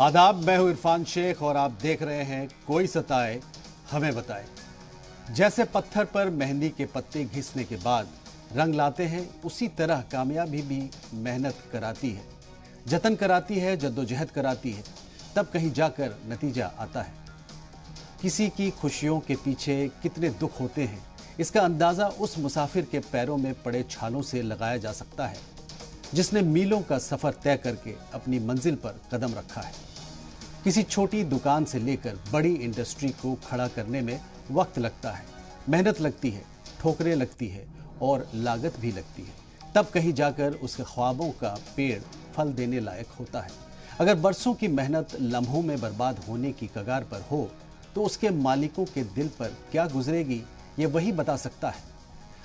आदाब, मैं हूं इरफान शेख और आप देख रहे हैं कोई सताए हमें बताए। जैसे पत्थर पर मेहंदी के पत्ते घिसने के बाद रंग लाते हैं, उसी तरह कामयाबी भी मेहनत कराती है, जतन कराती है, जद्दोजहद कराती है, तब कहीं जाकर नतीजा आता है। किसी की खुशियों के पीछे कितने दुख होते हैं, इसका अंदाज़ा उस मुसाफिर के पैरों में पड़े छालों से लगाया जा सकता है जिसने मीलों का सफ़र तय करके अपनी मंजिल पर कदम रखा है। किसी छोटी दुकान से लेकर बड़ी इंडस्ट्री को खड़ा करने में वक्त लगता है, मेहनत लगती है, ठोकरें लगती है और लागत भी लगती है, तब कहीं जाकर उसके ख्वाबों का पेड़ फल देने लायक होता है। अगर बरसों की मेहनत लम्हों में बर्बाद होने की कगार पर हो तो उसके मालिकों के दिल पर क्या गुजरेगी, ये वही बता सकता है।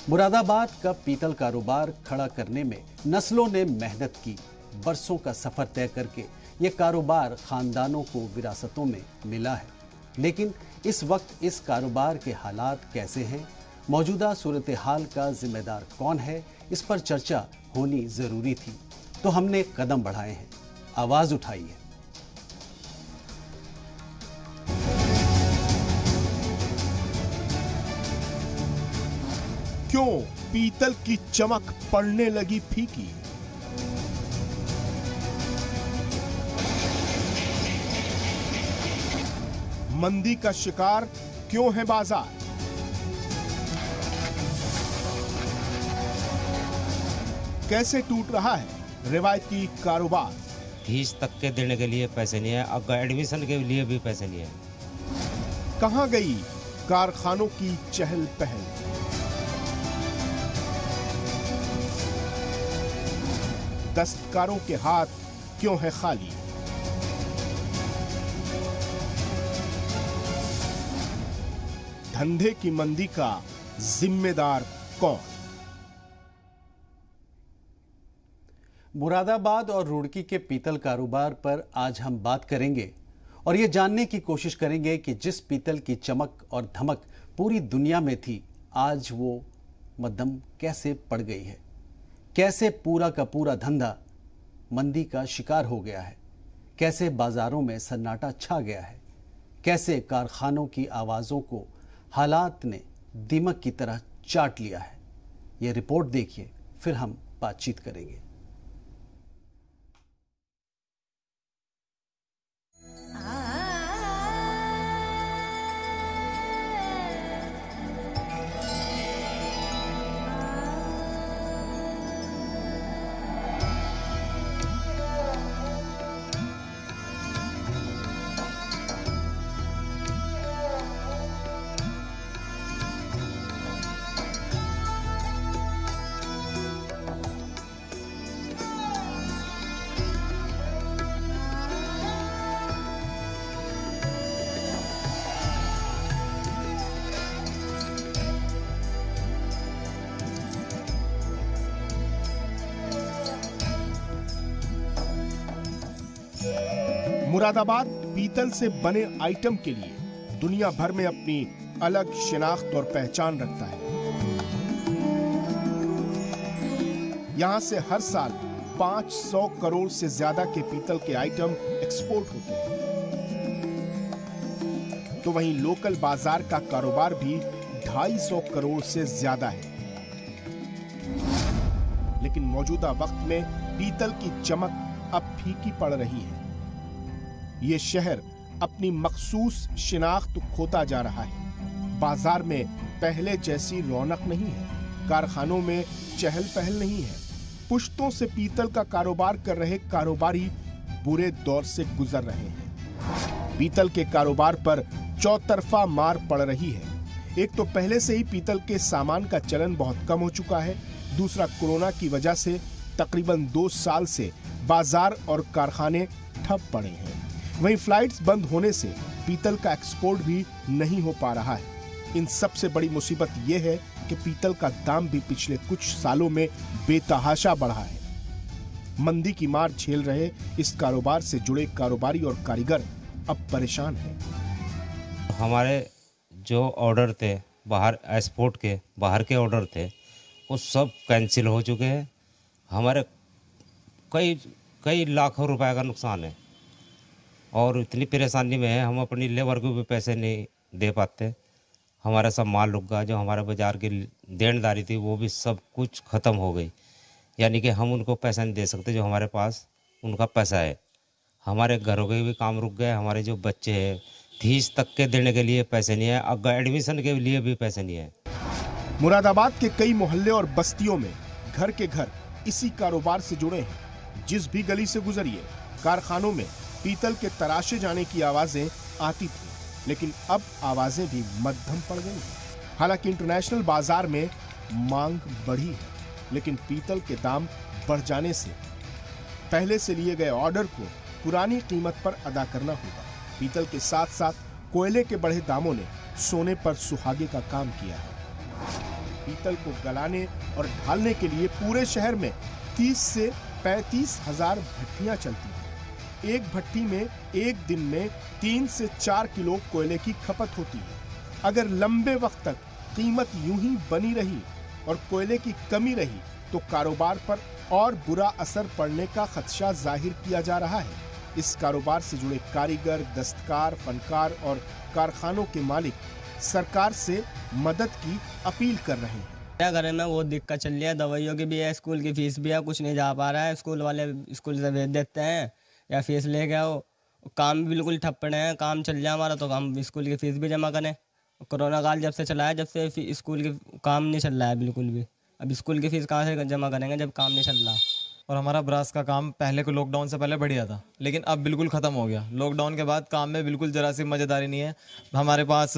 मुरादाबाद का पीतल कारोबार खड़ा करने में नस्लों ने मेहनत की। बरसों का सफ़र तय करके ये कारोबार ख़ानदानों को विरासतों में मिला है। लेकिन इस वक्त इस कारोबार के हालात कैसे हैं, मौजूदा सूरत हाल का जिम्मेदार कौन है, इस पर चर्चा होनी ज़रूरी थी। तो हमने कदम बढ़ाए हैं, आवाज़ उठाई है। क्यों पीतल की चमक पड़ने लगी फीकी? मंदी का शिकार क्यों है बाजार? कैसे टूट रहा है रिवायती कारोबार? फीस तक के देने के लिए पैसे नहीं है, अब एडमिशन के लिए भी पैसे नहीं है। कहां गई कारखानों की चहल पहल? दस्तकारों के हाथ क्यों है खाली? धंधे की मंदी का जिम्मेदार कौन? मुरादाबाद और रुड़की के पीतल कारोबार पर आज हम बात करेंगे और ये जानने की कोशिश करेंगे कि जिस पीतल की चमक और धमक पूरी दुनिया में थी, आज वो मद्दम कैसे पड़ गई है। कैसे पूरा का पूरा धंधा मंदी का शिकार हो गया है, कैसे बाजारों में सन्नाटा छा गया है, कैसे कारखानों की आवाज़ों को हालात ने दीमक की तरह चाट लिया है। ये रिपोर्ट देखिए, फिर हम बातचीत करेंगे। मुरादाबाद पीतल से बने आइटम के लिए दुनिया भर में अपनी अलग शिनाख्त और पहचान रखता है। यहां से हर साल 500 करोड़ से ज्यादा के पीतल के आइटम एक्सपोर्ट होते हैं। तो वहीं लोकल बाजार का कारोबार भी 250 करोड़ से ज्यादा है। लेकिन मौजूदा वक्त में पीतल की चमक अब फीकी पड़ रही है। ये शहर अपनी मखसूस शिनाख्त खोता जा रहा है। बाजार में पहले जैसी रौनक नहीं है, कारखानों में चहल पहल नहीं है। पुश्तों से पीतल का कारोबार कर रहे कारोबारी बुरे दौर से गुजर रहे हैं। पीतल के कारोबार पर चौतरफा मार पड़ रही है। एक तो पहले से ही पीतल के सामान का चलन बहुत कम हो चुका है, दूसरा कोरोना की वजह से तकरीबन 2 साल से बाजार और कारखाने ठप पड़े हैं। वहीं फ्लाइट्स बंद होने से पीतल का एक्सपोर्ट भी नहीं हो पा रहा है। इन सबसे बड़ी मुसीबत यह है कि पीतल का दाम भी पिछले कुछ सालों में बेतहाशा बढ़ा है। मंदी की मार झेल रहे इस कारोबार से जुड़े कारोबारी और कारीगर अब परेशान हैं। हमारे जो ऑर्डर थे बाहर एक्सपोर्ट के, बाहर के ऑर्डर थे, वो सब कैंसिल हो चुके हैं। हमारे कई लाखों रुपए का नुकसान है और इतनी परेशानी में है, हम अपनी लेबर को भी पैसे नहीं दे पाते। हमारा सब माल रुक गया, जो हमारा बाज़ार की देनदारी थी वो भी सब कुछ ख़त्म हो गई। यानी कि हम उनको पैसा नहीं दे सकते जो हमारे पास उनका पैसा है। हमारे घरों के भी काम रुक गए, हमारे जो बच्चे हैं फीस तक के देने के लिए पैसे नहीं है, अगर एडमिशन के लिए भी पैसे नहीं है। मुरादाबाद के कई मोहल्ले और बस्तियों में घर के घर इसी कारोबार से जुड़े हैं। जिस भी गली से गुजरिए कारखानों में पीतल के तराशे जाने की आवाजें आती थी, लेकिन अब आवाजें भी मध्यम पड़ गई हैं। हालांकि इंटरनेशनल बाजार में मांग बढ़ी है, लेकिन पीतल के दाम बढ़ जाने से पहले से लिए गए ऑर्डर को पुरानी कीमत पर अदा करना होगा। पीतल के साथ साथ कोयले के बढ़े दामों ने सोने पर सुहागे का काम किया है। पीतल को गलाने और ढालने के लिए पूरे शहर में 30 से 35 हजार भट्टियां चलती हैं। एक भट्टी में एक दिन में 3 से 4 किलो कोयले की खपत होती है। अगर लंबे वक्त तक कीमत यूं ही बनी रही और कोयले की कमी रही तो कारोबार पर और बुरा असर पड़ने का खदशा जाहिर किया जा रहा है। इस कारोबार से जुड़े कारीगर, दस्तकार, फनकार और कारखानों के मालिक सरकार से मदद की अपील कर रहे हैं। क्या करें ना, वो दिक्कत चल रही है, दवाइयों की भी है, स्कूल की फीस भी है, कुछ नहीं जा पा रहा है। स्कूल वाले स्कूल से भेज देते हैं या फीस ले गए हो, काम भी बिल्कुल ठप पड़े हैं। काम चल जाए हमारा तो हम स्कूल की फीस भी जमा करें। कोरोना काल जब से चला है, जब से स्कूल के काम नहीं चल रहा है बिल्कुल भी। अब स्कूल की फीस कहाँ से जमा करेंगे जब काम नहीं चल रहा। और हमारा ब्रास का काम पहले को लॉकडाउन से पहले बढ़िया था, लेकिन अब बिल्कुल ख़त्म हो गया। लॉकडाउन के बाद काम में बिल्कुल ज़रा सी मज़ेदारी नहीं है हमारे पास।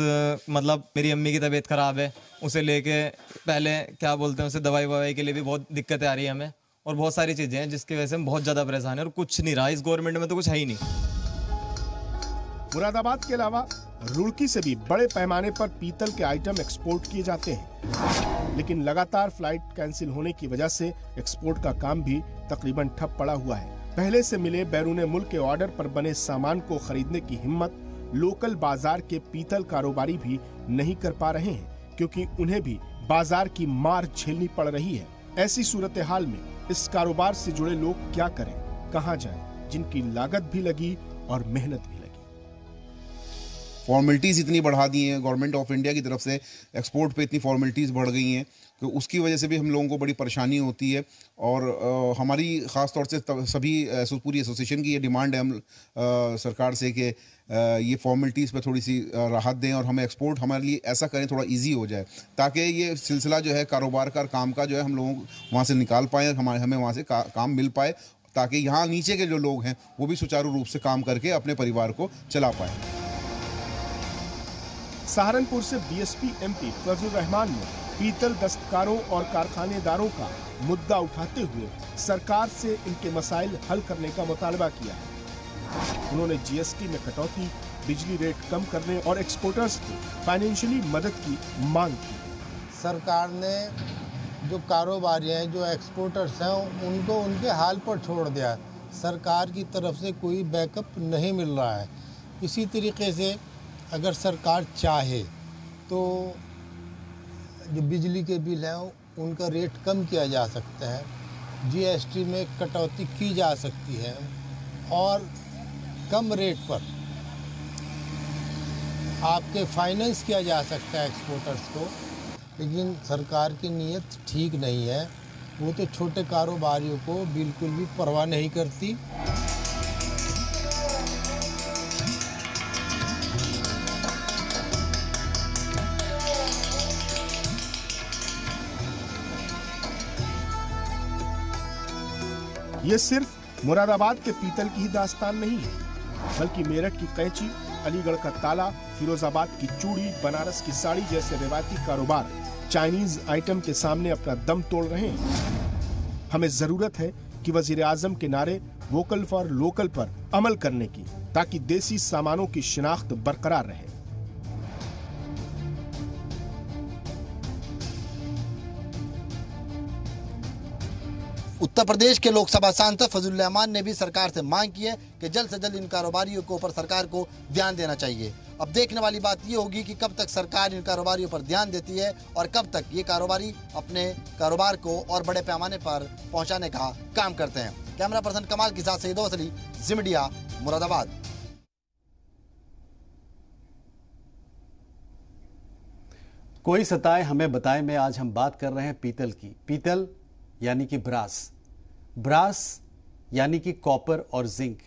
मतलब मेरी अम्मी की तबीयत ख़राब है, उसे लेके पहले क्या बोलते हैं उसे दवाई ववाई के लिए भी बहुत दिक्कतें आ रही है हमें, और बहुत सारी चीज़ें हैं जिसकी वजह से हम बहुत ज़्यादा परेशान हैं। और कुछ नहीं रहा इस गवर्नमेंट में, तो कुछ है ही नहीं। मुरादाबाद के अलावा रुड़की से भी बड़े पैमाने पर पीतल के आइटम एक्सपोर्ट किए जाते हैं, लेकिन लगातार फ्लाइट कैंसिल होने की वजह से एक्सपोर्ट का काम भी तकरीबन ठप पड़ा हुआ है। पहले से मिले बैरूने मुल्क के ऑर्डर पर बने सामान को खरीदने की हिम्मत लोकल बाजार के पीतल कारोबारी भी नहीं कर पा रहे हैं, क्योंकि उन्हें भी बाजार की मार झेलनी पड़ रही है। ऐसी सूरत हाल में इस कारोबार से जुड़े लोग क्या करें, कहां जाएं, जिनकी लागत भी लगी और मेहनत भी लगी। फॉर्मेलिटीज़ इतनी बढ़ा दी हैं गवर्नमेंट ऑफ इंडिया की तरफ से, एक्सपोर्ट पे इतनी फॉर्मेलिटीज़ बढ़ गई हैं कि उसकी वजह से भी हम लोगों को बड़ी परेशानी होती है। और हमारी ख़ास तौर से सभी पूरी एसोसिएशन की ये डिमांड है हम सरकार से कि ये फॉर्मेलिटीज़ पे थोड़ी सी राहत दें और हमें एक्सपोर्ट हमारे लिए ऐसा करें थोड़ा इजी हो जाए, ताकि ये सिलसिला जो है कारोबार का काम का जो है हम लोगों वहाँ से निकाल पाएँ, हमें वहाँ से काम मिल पाए, ताकि यहाँ नीचे के जो लोग हैं वो भी सुचारू रूप से काम करके अपने परिवार को चला पाएँ। सहारनपुर से बीएसपी एमपी फजलुर रहमान ने पीतल दस्तकारों और कारखानेदारों का मुद्दा उठाते हुए सरकार से इनके मसाइल हल करने का मुतालबा किया है। उन्होंने जीएसटी में कटौती, बिजली रेट कम करने और एक्सपोर्टर्स को फाइनेंशियली मदद की मांग की। सरकार ने जो कारोबारी हैं, जो एक्सपोर्टर्स हैं, उनको उनके हाल पर छोड़ दिया। सरकार की तरफ से कोई बैकअप नहीं मिल रहा है। इसी तरीके से अगर सरकार चाहे तो जो बिजली के बिल हैं उनका रेट कम किया जा सकता है, जीएसटी में कटौती की जा सकती है और कम रेट पर आपके फाइनेंस किया जा सकता है एक्सपोर्टर्स को। लेकिन सरकार की नीयत ठीक नहीं है, वो तो छोटे कारोबारियों को बिल्कुल भी परवाह नहीं करती। ये सिर्फ मुरादाबाद के पीतल की ही दास्तान नहीं है, बल्कि मेरठ की कैंची, अलीगढ़ का ताला, फिरोजाबाद की चूड़ी, बनारस की साड़ी जैसे रिवायती कारोबार चाइनीज आइटम के सामने अपना दम तोड़ रहे हैं। हमें जरूरत है कि वजीर आजम के नारे वोकल फॉर लोकल पर अमल करने की, ताकि देसी सामानों की शिनाख्त बरकरार रहे। उत्तर प्रदेश के लोकसभा सांसद फजलुर रहमान ने भी सरकार से मांग की है कि जल्द से जल्द इन कारोबारियों के ऊपर सरकार को ध्यान देना चाहिए। अब देखने वाली बात ये होगी कि कब तक सरकार इन कारोबारियों पर ध्यान देती है और कब तक ये कारोबारी अपने कारोबार को और बड़े पैमाने पर पहुंचाने का काम करते हैं। कैमरा पर्सन कमाल के साथ सईद अली, ज़ी मीडिया, मुरादाबाद। कोई सताए हमें बताए में आज हम बात कर रहे हैं पीतल की। पीतल यानी कि ब्रास, ब्रास यानी कि कॉपर और जिंक।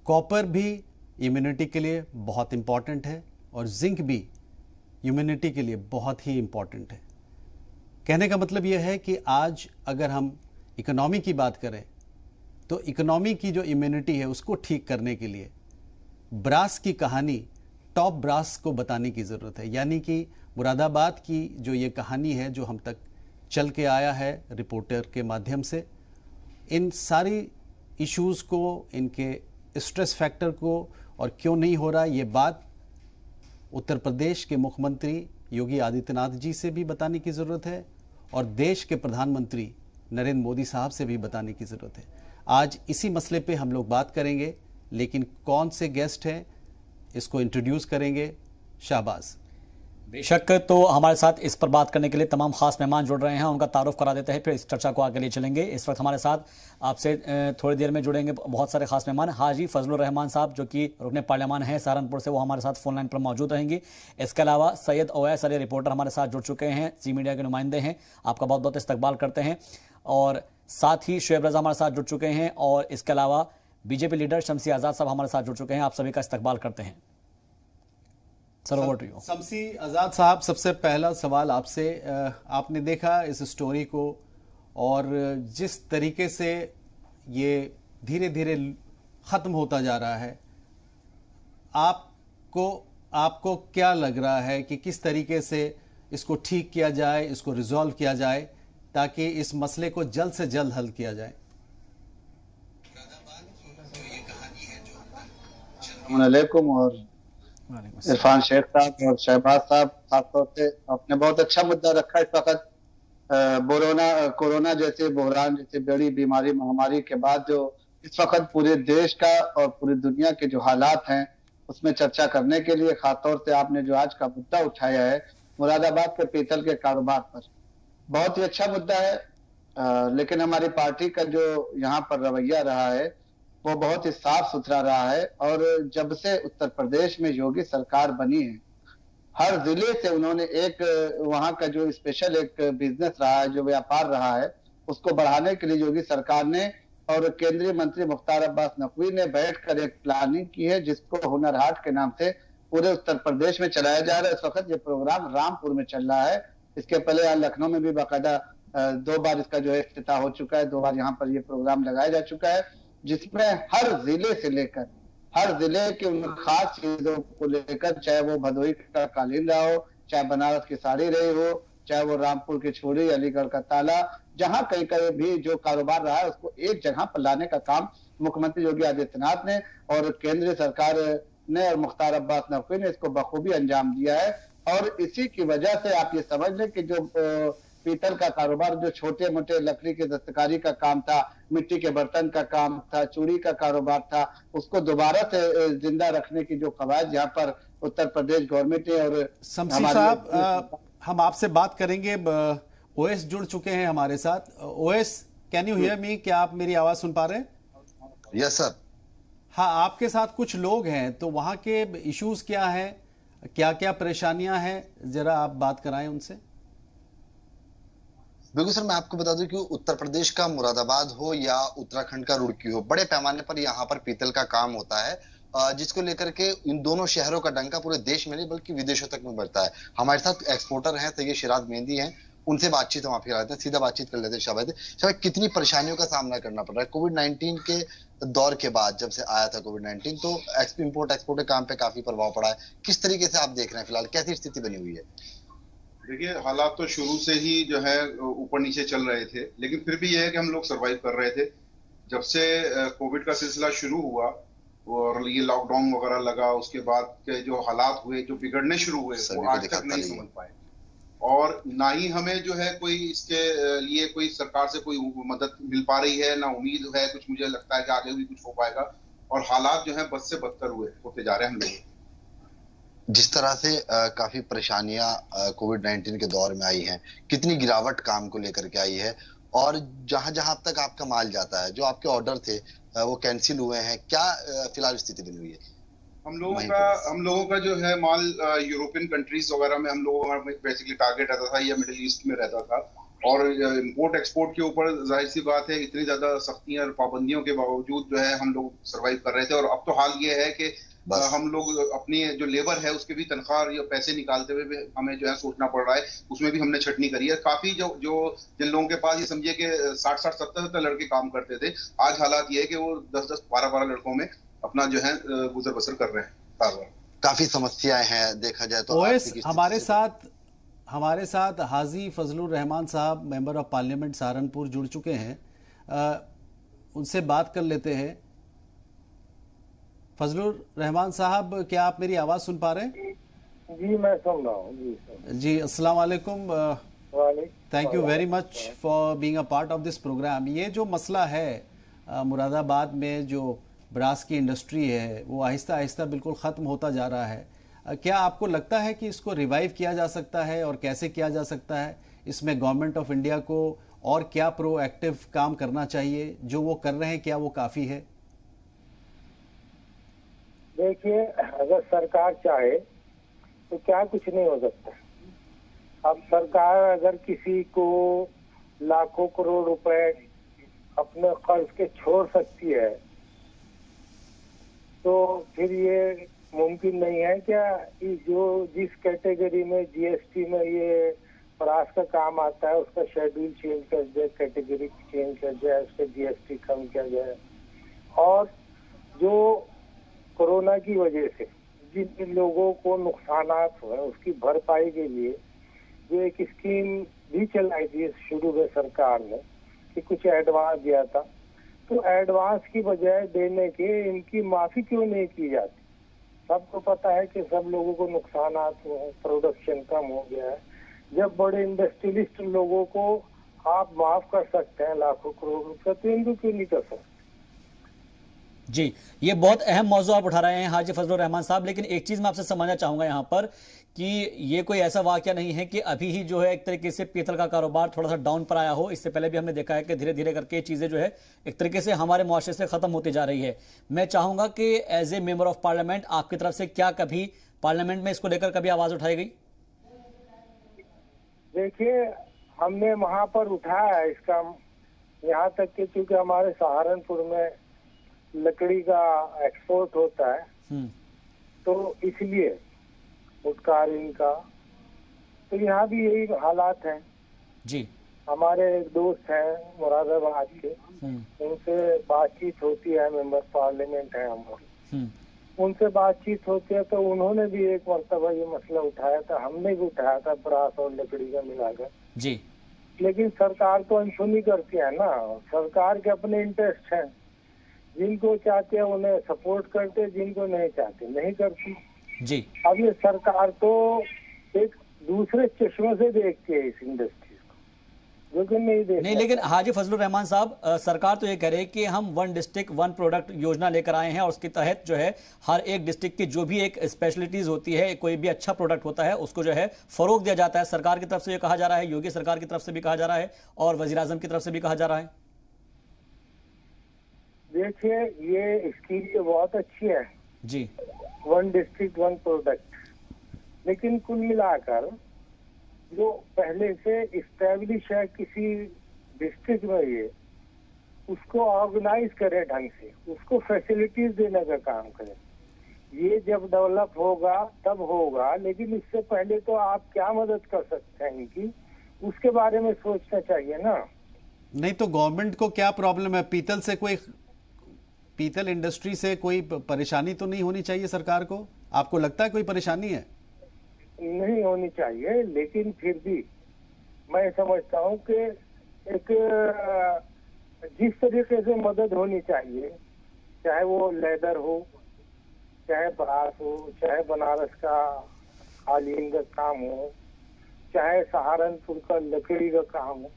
कॉपर भी इम्यूनिटी के लिए बहुत इंपॉर्टेंट है और जिंक भी इम्यूनिटी के लिए बहुत ही इंपॉर्टेंट है। कहने का मतलब यह है कि आज अगर हम इकोनॉमी की बात करें तो इकोनॉमी की जो इम्यूनिटी है उसको ठीक करने के लिए ब्रास की कहानी, टॉप ब्रास को बताने की ज़रूरत है। यानी कि मुरादाबाद की जो ये कहानी है जो हम तक चल के आया है रिपोर्टर के माध्यम से, इन सारी इश्यूज़ को, इनके स्ट्रेस फैक्टर को और क्यों नहीं हो रहा ये बात उत्तर प्रदेश के मुख्यमंत्री योगी आदित्यनाथ जी से भी बताने की ज़रूरत है और देश के प्रधानमंत्री नरेंद्र मोदी साहब से भी बताने की ज़रूरत है। आज इसी मसले पे हम लोग बात करेंगे, लेकिन कौन से गेस्ट हैं इसको इंट्रोड्यूस करेंगे शाहबाज। बेशक, तो हमारे साथ इस पर बात करने के लिए तमाम खास मेहमान जुड़ रहे हैं, उनका तारुफ करा देते हैं, फिर इस चर्चा को आगे ले चलेंगे। इस वक्त हमारे साथ आपसे थोड़ी देर में जुड़ेंगे बहुत सारे खास मेहमान। हाजी फजलुर रहमान साहब जो कि रुकने पार्लियामान हैं सहारनपुर से, वो हमारे साथ फोन लाइन पर मौजूद रहेंगी। इसके अलावा सैयद ओवैस अली रिपोर्टर हमारे साथ जुड़ चुके हैं, जी मीडिया के नुमाइंदे हैं, आपका बहुत बहुत इस्तकबाल करते हैं। और साथ ही शुएब रजा हमारे साथ जुड़ चुके हैं और इसके अलावा बीजेपी लीडर शमसी आज़ाद साहब हमारे साथ जुड़ चुके हैं। आप सभी का इस्तकबाल करते हैं। Sir over to you. Shamsi Azad साहब, सबसे पहला सवाल आपसे, आपने देखा इस स्टोरी को और जिस तरीके से ये धीरे धीरे ख़त्म होता जा रहा है, आपको क्या लग रहा है कि किस तरीके से इसको ठीक किया जाए, इसको रिजॉल्व किया जाए ताकि इस मसले को जल्द से जल्द हल किया जाए? अस्सलामुअलैकुम और इरफान शेख साहब और शहबाज साहब, खासतौर से आपने बहुत अच्छा मुद्दा रखा। इस वक्त कोरोना जैसे बहरान जैसे बड़ी बीमारी महामारी के बाद जो इस वक्त पूरे देश का और पूरी दुनिया के जो हालात हैं उसमें चर्चा करने के लिए खासतौर से आपने जो आज का मुद्दा उठाया है मुरादाबाद के पीतल के कारोबार पर, बहुत ही अच्छा मुद्दा है। लेकिन हमारी पार्टी का जो यहाँ पर रवैया रहा है वो बहुत ही साफ सुथरा रहा है और जब से उत्तर प्रदेश में योगी सरकार बनी है, हर जिले से उन्होंने एक वहां का जो स्पेशल एक बिजनेस रहा है, जो व्यापार रहा है, उसको बढ़ाने के लिए योगी सरकार ने और केंद्रीय मंत्री मुख्तार अब्बास नकवी ने बैठकर एक प्लानिंग की है जिसको हुनर हाट के नाम से पूरे उत्तर प्रदेश में चलाया जा रहा है। इस वक्त ये प्रोग्राम रामपुर में चल रहा है। इसके पहले यहाँ लखनऊ में भी बाकायदा 2 बार इसका जो है इफ्तिताह हो चुका है, 2 बार यहाँ पर ये प्रोग्राम लगाया जा चुका है, जिसमें हर जिले से लेकर हर जिले के उन खास चीजों को लेकर, चाहे वो भदोही का कालीन रहा हो, चाहे बनारस की साड़ी रही हो, चाहे वो रामपुर की चूड़ी, अलीगढ़ का ताला, जहां कहीं कहीं भी जो कारोबार रहा है उसको एक जगह पर लाने का काम मुख्यमंत्री योगी आदित्यनाथ ने और केंद्रीय सरकार ने और मुख्तार अब्बास नकवी ने इसको बखूबी अंजाम दिया है। और इसी की वजह से आप ये समझ लें कि जो पीतल का कारोबार, जो छोटे मोटे लकड़ी के दस्तकारी का काम था, मिट्टी के बर्तन का काम था, चूड़ी का कारोबार था, उसको दोबारा से जिंदा रखने की जो कवायद यहाँ पर उत्तर प्रदेश गवर्नमेंट है। और शमसी साहब, हम आपसे बात करेंगे। ओएस जुड़ चुके हैं हमारे साथ। OS, can you hear me? क्या आप मेरी आवाज सुन पा रहे हैं? Yes sir. हाँ, आपके साथ कुछ लोग हैं, तो वहां के इश्यूज क्या हैं, क्या क्या परेशानियां हैं, जरा आप बात कराएं उनसे। बिल्कुल सर, मैं आपको बता दूं कि उत्तर प्रदेश का मुरादाबाद हो या उत्तराखंड का रुड़की हो, बड़े पैमाने पर यहाँ पर पीतल का काम होता है, जिसको लेकर के इन दोनों शहरों का डंका पूरे देश में नहीं बल्कि विदेशों तक में बढ़ता है। हमारे साथ एक्सपोर्टर हैं सैयद शिराज मेहंदी हैं, उनसे बातचीत हम आपके करते हैं, सीधा बातचीत कर लेते हैं। शाबाद, कितनी परेशानियों का सामना करना पड़ रहा है कोविड-19 के दौर के बाद? जब से आया था कोविड-19 तो इम्पोर्ट एक्सपोर्ट के काम पे काफी प्रभाव पड़ा है। किस तरीके से आप देख रहे हैं फिलहाल, कैसी स्थिति बनी हुई है? देखिए, हालात तो शुरू से ही जो है ऊपर नीचे चल रहे थे, लेकिन फिर भी यह है कि हम लोग सरवाइव कर रहे थे। जब से कोविड का सिलसिला शुरू हुआ और ये लॉकडाउन वगैरह लगा, उसके बाद के जो हालात हुए, जो बिगड़ने शुरू हुए, वो आज तक नहीं समझ पाए। और ना ही हमें जो है कोई इसके लिए कोई सरकार से कोई मदद मिल पा रही है, ना उम्मीद है कुछ। मुझे लगता है कि आगे भी कुछ हो पाएगा और हालात जो है बद से बदतर होते जा रहे हैं हम लोग। जिस तरह से काफी परेशानियां कोविड-19 के दौर में आई हैं, कितनी गिरावट काम को लेकर के आई है, और जहां जहां अब तक आपका माल जाता है, जो आपके ऑर्डर थे वो कैंसिल हुए हैं, क्या फिलहाल स्थिति बनी हुई है? हम लोगों का जो है माल यूरोपियन कंट्रीज वगैरह में हम लोगों का बेसिकली टारगेट रहता था या मिडिल ईस्ट में रहता था, और इंपोर्ट एक्सपोर्ट के ऊपर जाहिर सी बात है इतनी ज्यादा सख्तियां और पाबंदियों के बावजूद जो है हम लोग सरवाइव कर रहे थे। और अब तो हाल ये है कि हम लोग अपनी जो लेबर है उसके भी तनख्वाह या पैसे निकालते हुए भी हमें जो है सोचना पड़ रहा है, उसमें भी हमने छटनी करी है काफी। जो जिन लोगों के पास ये समझिए कि 60-60, 70-70 लड़के काम करते थे, आज हालात ये है कि वो 10-10, 12-12 लड़कों में अपना जो है गुजर बसर कर रहे हैं। काफी समस्याएं हैं देखा जाए तो। ओएस हमारे साथ हाजी फजलुर रहमान साहब मेंबर ऑफ पार्लियामेंट सहारनपुर जुड़ चुके हैं, उनसे बात कर लेते हैं। फजलुर रहमान साहब, क्या आप मेरी आवाज सुन पा रहे हैं? जी मैं सुन रहा हूँ जी। अस्सलाम वालेकुम, thank you very much for being a part of this programme. ये जो मसला है मुरादाबाद में जो ब्रास की इंडस्ट्री है वो आहिस्ता आहिस्ता बिल्कुल ख़त्म होता जा रहा है, क्या आपको लगता है कि इसको रिवाइव किया जा सकता है और कैसे किया जा सकता है? इसमें गवर्नमेंट ऑफ इंडिया को और क्या प्रोएक्टिव काम करना चाहिए? जो वो कर रहे हैं क्या वो काफ़ी है? देखिए, अगर सरकार चाहे तो क्या कुछ नहीं हो सकता। अब सरकार अगर किसी को लाखों करोड़ रुपए अपने कर्ज के छोड़ सकती है तो फिर ये मुमकिन नहीं है क्या जो जिस कैटेगरी में जीएसटी में ये ब्रास का काम आता है उसका शेड्यूल चेंज कर जाए, कैटेगरी चेंज कर जाए, उसका जीएसटी कम किया जाए। और जो कोरोना की वजह से जिन लोगों को नुकसानात हुए उसकी भरपाई के लिए जो एक स्कीम भी चलाई थी शुरू में सरकार ने कि कुछ एडवांस दिया था, तो एडवांस की बजाय देने के इनकी माफी क्यों नहीं की जाती? सबको पता है कि सब लोगों को नुकसानात हुए हैं, प्रोडक्शन कम हो गया है। जब बड़े इंडस्ट्रियलिस्ट लोगों को आप माफ कर सकते हैं लाखों करोड़ रुपए, तो इनको क्यों नहीं कर सकते? जी, ये बहुत अहम मौजू आप उठा रहे हैं हाजी फजलुर रहमान साहब, लेकिन एक चीज मैं आपसे समझना चाहूंगा यहाँ पर कि ये कोई ऐसा वाकया नहीं है कि अभी ही जो है एक तरीके से पीतल का कारोबार थोड़ा सा डाउन पर आया हो। इससे पहले भी हमने देखा है कि धीरे धीरे करके चीजें जो है एक तरीके से हमारे मुआशरे से खत्म होती जा रही है। मैं चाहूंगा कि as a member of parliament आपकी तरफ से क्या कभी पार्लियामेंट में इसको लेकर कभी आवाज उठाई गई? देखिए, हमने वहां पर उठाया है इसका, यहाँ तक कि क्योंकि हमारे सहारनपुर में लकड़ी का एक्सपोर्ट होता है तो इसलिए उत्कारीन का, तो यहाँ भी यही हालात हैं जी। हमारे एक दोस्त हैं मुरादाबाद के, उनसे बातचीत होती है, मेंबर पार्लियामेंट है हमारे, उनसे बातचीत होती है तो उन्होंने भी एक मरतबा ये मसला उठाया था, हमने भी उठाया था ब्रास और लकड़ी का मिलाकर जी। लेकिन सरकार तो अनसुनी करती है ना। सरकार के अपने इंटरेस्ट हैं, जिनको चाहते हैं उन्हें सपोर्ट करते, जिनको नहीं चाहते नहीं करती जी। अब ये सरकार तो एक दूसरे चश्मे से देखती है इस इंडस्ट्री को, जो कि नहीं लेकिन हाजी फजलुर रहमान साहब, सरकार तो ये कह रही है कि हम 1 डिस्ट्रिक्ट 1 प्रोडक्ट योजना लेकर आए हैं और उसके तहत जो है हर एक डिस्ट्रिक्ट की जो भी एक स्पेशलिटीज होती है, कोई भी अच्छा प्रोडक्ट होता है उसको जो है फरोग दिया जाता है। सरकार की तरफ से ये कहा जा रहा है, योगी सरकार की तरफ से भी कहा जा रहा है और वजीर आजम की तरफ से भी कहा जा रहा है। देखिए, ये स्कीम तो बहुत अच्छी है जी, 1 डिस्ट्रिक्ट 1 प्रोडक्ट, लेकिन कुल मिलाकर जो पहले से इस्टेब्लिश है किसी डिस्ट्रिक्ट में ये उसको ऑर्गेनाइज करे ढंग से, उसको फैसिलिटीज देने का काम करे। ये जब डेवलप होगा तब होगा, लेकिन इससे पहले तो आप क्या मदद कर सकते हैं इनकी, उसके बारे में सोचना चाहिए ना। नहीं तो गवर्नमेंट को क्या प्रॉब्लम है? पीतल इंडस्ट्री से कोई परेशानी तो नहीं होनी चाहिए सरकार को? आपको लगता है कोई परेशानी है? नहीं होनी चाहिए, लेकिन फिर भी मैं समझता हूँ कि एक जिस तरीके से मदद होनी चाहिए, चाहे वो लेदर हो, चाहे ब्रास हो, चाहे बनारस का कालीन का काम हो, चाहे सहारनपुर का लकड़ी का काम हो,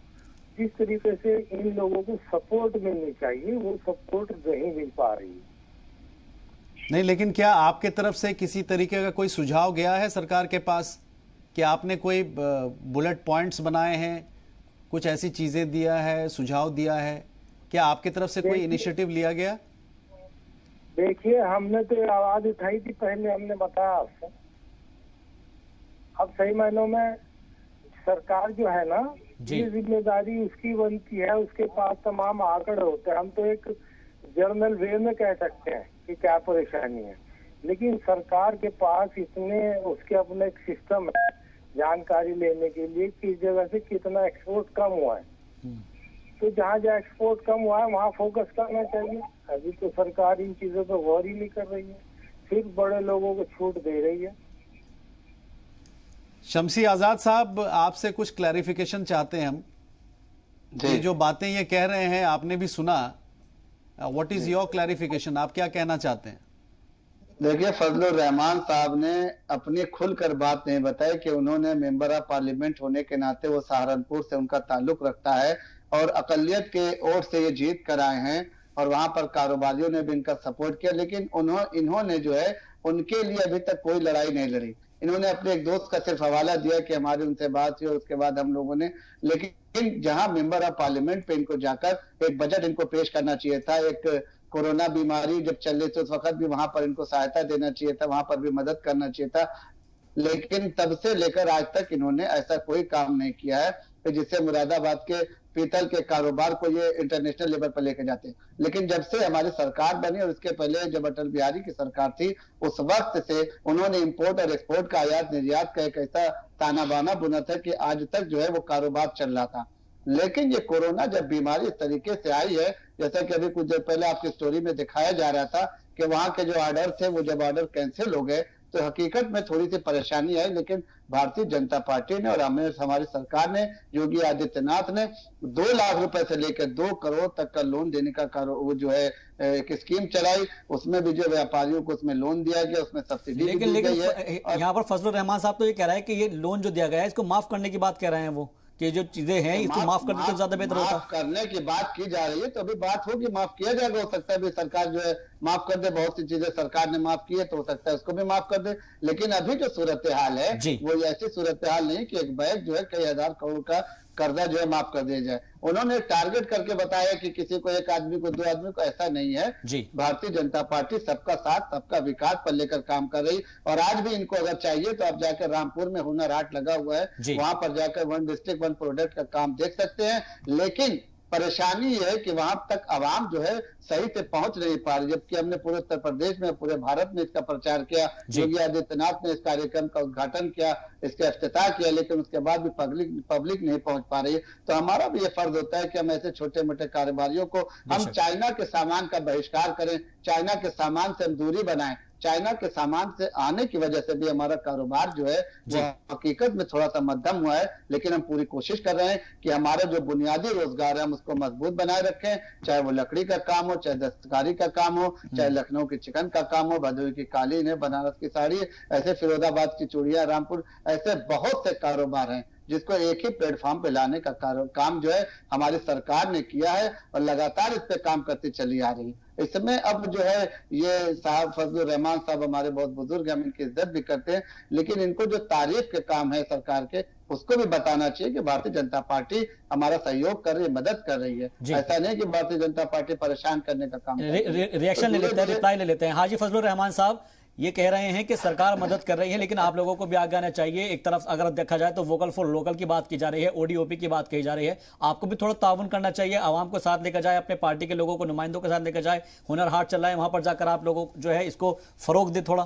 जिस तरीके से इन लोगों को सपोर्ट मिलनी चाहिए वो सपोर्ट नहीं मिल पा रही है। नहीं, लेकिन क्या आपके तरफ से किसी तरीके का कोई सुझाव गया है सरकार के पास? कि आपने कोई बुलेट पॉइंट्स बनाए हैं, कुछ ऐसी चीजें दिया है, सुझाव दिया है? क्या आपके तरफ से कोई इनिशिएटिव लिया गया? देखिए, हमने तो आवाज उठाई थी पहले, हमने बताया आपसे। अब सही मायनों में सरकार जो है ना, ये जिम्मेदारी उसकी बनती है, उसके पास तमाम आंकड़े होते हैं। हम तो एक जर्नल वे में कह सकते हैं कि क्या परेशानी है, लेकिन सरकार के पास इतने उसके अपने एक सिस्टम है जानकारी लेने के लिए कि इस जगह से कितना एक्सपोर्ट कम हुआ है। तो जहाँ जहाँ एक्सपोर्ट कम हुआ है वहाँ फोकस करना चाहिए। अभी तो सरकार इन चीजों पर गौर ही नहीं कर रही है, सिर्फ बड़े लोगों को छूट दे रही है। शमसी आजाद साहब, आपसे कुछ क्लैरिफिकेशन चाहते हैं हम। ये जो बातें ये कह रहे हैं आपने भी सुना, व्हाट इज योर क्लैरिफिकेशन, आप क्या कहना चाहते हैं? देखिए, फजलुर रहमान साहब ने अपनी खुलकर बात नहीं बताई कि उन्होंने मेंबर ऑफ पार्लियामेंट होने के नाते वो सहारनपुर से उनका ताल्लुक रखता है और अकलियत के ओर से ये जीत कर आए हैं और वहां पर कारोबारियों ने भी इनका सपोर्ट किया, लेकिन इन्होंने जो है उनके लिए अभी तक कोई लड़ाई नहीं लड़ी। इन्होंने अपने एक दोस्त का सिर्फ हवाला दिया कि हमारी उनसे बात हुई और उसके बाद हम लोगों ने, लेकिन जहां मेंबर ऑफ पार्लियामेंट पे इनको जाकर एक बजट इनको पेश करना चाहिए था, एक कोरोना बीमारी जब चल रही थी उस वक्त भी वहां पर इनको सहायता देना चाहिए था, वहां पर भी मदद करना चाहिए था, लेकिन तब से लेकर आज तक इन्होंने ऐसा कोई काम नहीं किया है कि जिससे मुरादाबाद के पीतल के कारोबार को ये इंटरनेशनल लेवल पर लेके जाते हैं। लेकिन जब से हमारी सरकार बनी और इसके पहले जब अटल बिहारी की सरकार थी, उस वक्त से उन्होंने इंपोर्ट और एक्सपोर्ट का आयात निर्यात का एक ऐसा ताना बाना बुना था कि आज तक जो है वो कारोबार चल रहा था। लेकिन ये कोरोना जब बीमारी इस तरीके से आई है, जैसा कि अभी कुछ देर पहले आपकी स्टोरी में दिखाया जा रहा था कि वहां के जो ऑर्डर थे वो जब ऑर्डर कैंसिल हो गए तो हकीकत में थोड़ी सी परेशानी आई, लेकिन भारतीय जनता पार्टी ने और हमारी सरकार ने, योगी आदित्यनाथ ने 2 लाख रुपए से लेकर 2 करोड़ तक का लोन देने का वो जो है एक स्कीम चलाई। उसमें भी जो व्यापारियों को उसमें लोन दिया गया, उसमें सब्सिडी भी दी गई है। यहाँ पर फजलुर रहमान साहब तो ये कह रहा है कि ये लोन जो दिया गया है इसको माफ करने की बात कह रहे हैं वो, कि जो चीजें हैं इसको माफ कर देते तो ज्यादा बेहतर होता। माफ करने की बात की जा रही है तो अभी बात होगी, माफ किया जाएगा। हो सकता है भी सरकार जो है माफ कर दे, बहुत सी चीजें सरकार ने माफ की है तो हो सकता है उसको भी माफ कर दे। लेकिन अभी जो सूरत हाल है वो ऐसी सूरत हाल नहीं कि एक बैंक जो है कई हजार करोड़ का कर्जा जो है माफ कर दिया जाए। उन्होंने टारगेट करके बताया कि किसी को, एक आदमी को, 2 आदमी को, ऐसा नहीं है। भारतीय जनता पार्टी सबका साथ सबका विकास पर लेकर काम कर रही और आज भी इनको अगर चाहिए तो आप जाकर रामपुर में हुनर हाट लगा हुआ है, वहां पर जाकर 1 डिस्ट्रिक्ट 1 प्रोडक्ट का काम देख सकते हैं। लेकिन परेशानी यह है कि वहां तक आवाम जो है सही से पहुंच नहीं पा रही, जबकि हमने पूरे उत्तर प्रदेश में, पूरे भारत में इसका प्रचार किया। योगी आदित्यनाथ ने इस कार्यक्रम का उद्घाटन किया, इसका इफ्तिताह किया, लेकिन उसके बाद भी पब्लिक नहीं पहुंच पा रही है। तो हमारा भी ये फर्ज होता है कि हम ऐसे छोटे मोटे कारोबारियों को, हम चाइना के सामान का बहिष्कार करें, चाइना के सामान से हम दूरी बनाएं। चाइना के सामान से आने की वजह से भी हमारा कारोबार जो है वो हकीकत में थोड़ा सा मध्यम हुआ है, लेकिन हम पूरी कोशिश कर रहे हैं कि हमारे जो बुनियादी रोजगार है हम उसको मजबूत बनाए रखें, चाहे वो लकड़ी का काम हो, चाहे दस्तकारी का काम हो, चाहे लखनऊ की चिकन का काम हो, भदोही की कालीन है, बनारस की साड़ी है, ऐसे फिरोजाबाद की चूड़ियां, रामपुर, ऐसे बहुत से कारोबार हैं जिसको एक ही प्लेटफॉर्म पे लाने का काम जो है हमारी सरकार ने किया है और लगातार इस पे काम करती चली आ रही है। इसमें अब जो है ये साहब फजलुर रहमान साहब हमारे बहुत बुजुर्ग हैं, हम इनकी इज्जत भी करते हैं, लेकिन इनको जो तारीफ के काम है सरकार के उसको भी बताना चाहिए कि भारतीय जनता पार्टी हमारा सहयोग कर रही है, मदद कर रही है। ऐसा नहीं कि भारतीय जनता पार्टी परेशान करने का काम। रिएक्शन ले लेते हैं, रिप्लाई ले लेते हैं। हाजी फजलुर रहमान साहब ये कह रहे हैं कि सरकार मदद कर रही है, लेकिन आप लोगों को भी आगे आना चाहिए। एक तरफ अगर देखा जाए तो वोकल फॉर लोकल की बात की जा रही है, ओडीओपी की बात कही जा रही है, आपको भी थोड़ा ताउन करना चाहिए, आवाम को साथ लेकर जाए, अपने पार्टी के लोगों को, नुमाइंदों के साथ लेकर जाए। हुनर हाट चल रहा है, वहां पर जाकर आप लोगों जो है इसको फरोग दे थोड़ा।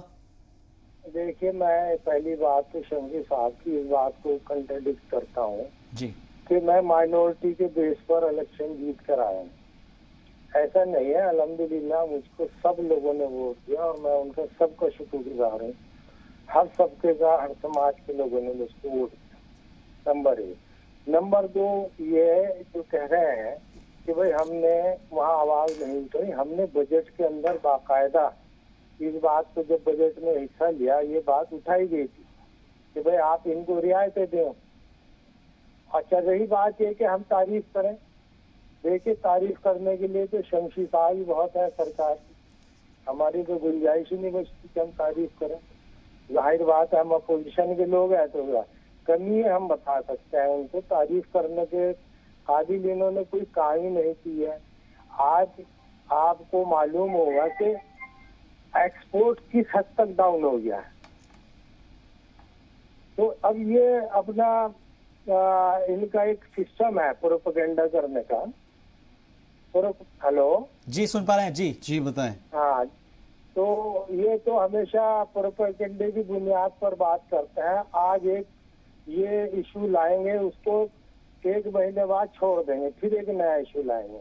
देखिए, मैं पहली बात तो शमसी साहब की इस बात को कंट्राडिक्ट करता हूँ जी कि मैं माइनॉरिटी के बेस पर इलेक्शन जीत कर आया हूँ। ऐसा नहीं है, अल्हम्दुलिल्लाह मुझको सब लोगों ने वोट दिया और मैं उनका सबका शुक्रगुजार हूँ। हर सबके का, हर समाज के लोगों ने मुझको वोट दिया, नंबर 1। नंबर 2 ये जो कह रहे हैं कि भाई हमने वहाँ आवाज नहीं उठाई, हमने बजट के अंदर बाकायदा इस बात को, जब बजट में हिस्सा लिया, ये बात उठाई गई थी कि भाई आप इनको रियायतें दें। अच्छा, रही बात ये कि हम तारीफ करें, देखिए तारीफ करने के लिए तो शमशी साहब ही बहुत है सरकार की, हमारी तो गुंजाइश ही नहीं बचती कि हम तारीफ करें। जाहिर बात है, हम अपोजिशन के लोग हैं तो कमी है, हम बता सकते हैं उनको। तारीफ करने के काबिल इन्होंने कोई काम ही नहीं की है। आज आपको मालूम होगा कि एक्सपोर्ट किस हद तक डाउन हो गया है। तो अब ये अपना इनका एक सिस्टम है प्रोपेगेंडा करने का। हेलो जी, सुन पा रहे हैं जी बताएं। हाँ, तो ये तो हमेशा प्रोपेगेंडे की बुनियाद पर बात करते हैं। आज एक ये इशू लाएंगे, उसको 1 महीने बाद छोड़ देंगे, फिर एक नया इशू लाएंगे,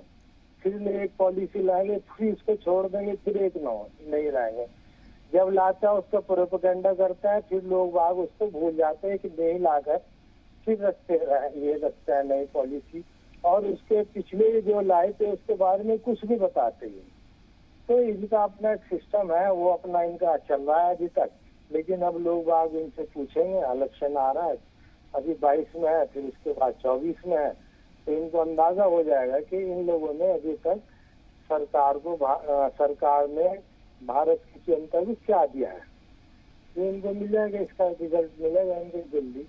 फिर एक पॉलिसी लाएंगे, फिर इसको छोड़ देंगे, फिर एक नहीं लाएंगे। जब लाता है उसका प्रोपेगेंडा करता है, फिर लोग बाग उसको भूल जाते हैं कि नहीं लाकर फिर रखते हैं नई पॉलिसी, और उसके पिछले जो लाए थे उसके बारे में कुछ भी बताते हैं। तो इनका अपना एक सिस्टम है, वो अपना इनका चल रहा है अभी तक। लेकिन अब लोग बाग इनसे पूछेंगे, इलेक्शन आ रहा है, अभी 22 में है, फिर उसके बाद 24 में है, तो इनको अंदाजा हो जाएगा कि इन लोगों ने अभी तक सरकार ने भारत की जनता को क्या दिया है। तो इनको मिल जाएगा, इसका रिजल्ट मिलेगा इनको जल्दी।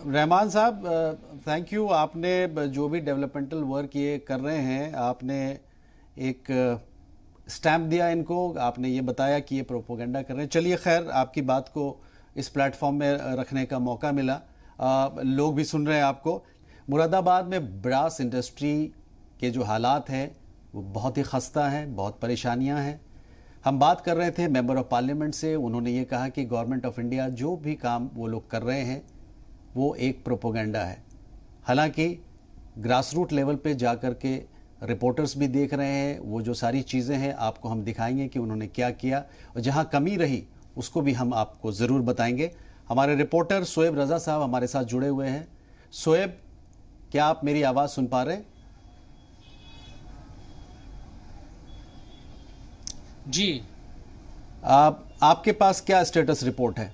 रहमान साहब, थैंक यू। आपने जो भी डेवलपमेंटल वर्क ये कर रहे हैं, आपने एक स्टैम्प दिया इनको, आपने ये बताया कि ये प्रोपोगेंडा कर रहे हैं। चलिए खैर, आपकी बात को इस प्लेटफॉर्म में रखने का मौका मिला, लोग भी सुन रहे हैं आपको। मुरादाबाद में ब्रास इंडस्ट्री के जो हालात हैं वो बहुत ही खस्ता हैं, बहुत परेशानियां हैं। हम बात कर रहे थे मेंबर ऑफ पार्लियामेंट से, उन्होंने ये कहा कि गवर्नमेंट ऑफ इंडिया जो भी काम वो लोग कर रहे हैं वो एक प्रोपोगेंडा है। हालांकि ग्रास रूट लेवल पे जाकर के रिपोर्टर्स भी देख रहे हैं, वो जो सारी चीज़ें हैं आपको हम दिखाएंगे कि उन्होंने क्या किया, और जहां कमी रही उसको भी हम आपको ज़रूर बताएंगे। हमारे रिपोर्टर शोएब रजा साहब हमारे साथ जुड़े हुए हैं। शोएब, क्या आप मेरी आवाज़ सुन पा रहे हैं? जी, आपके पास क्या स्टेटस रिपोर्ट है,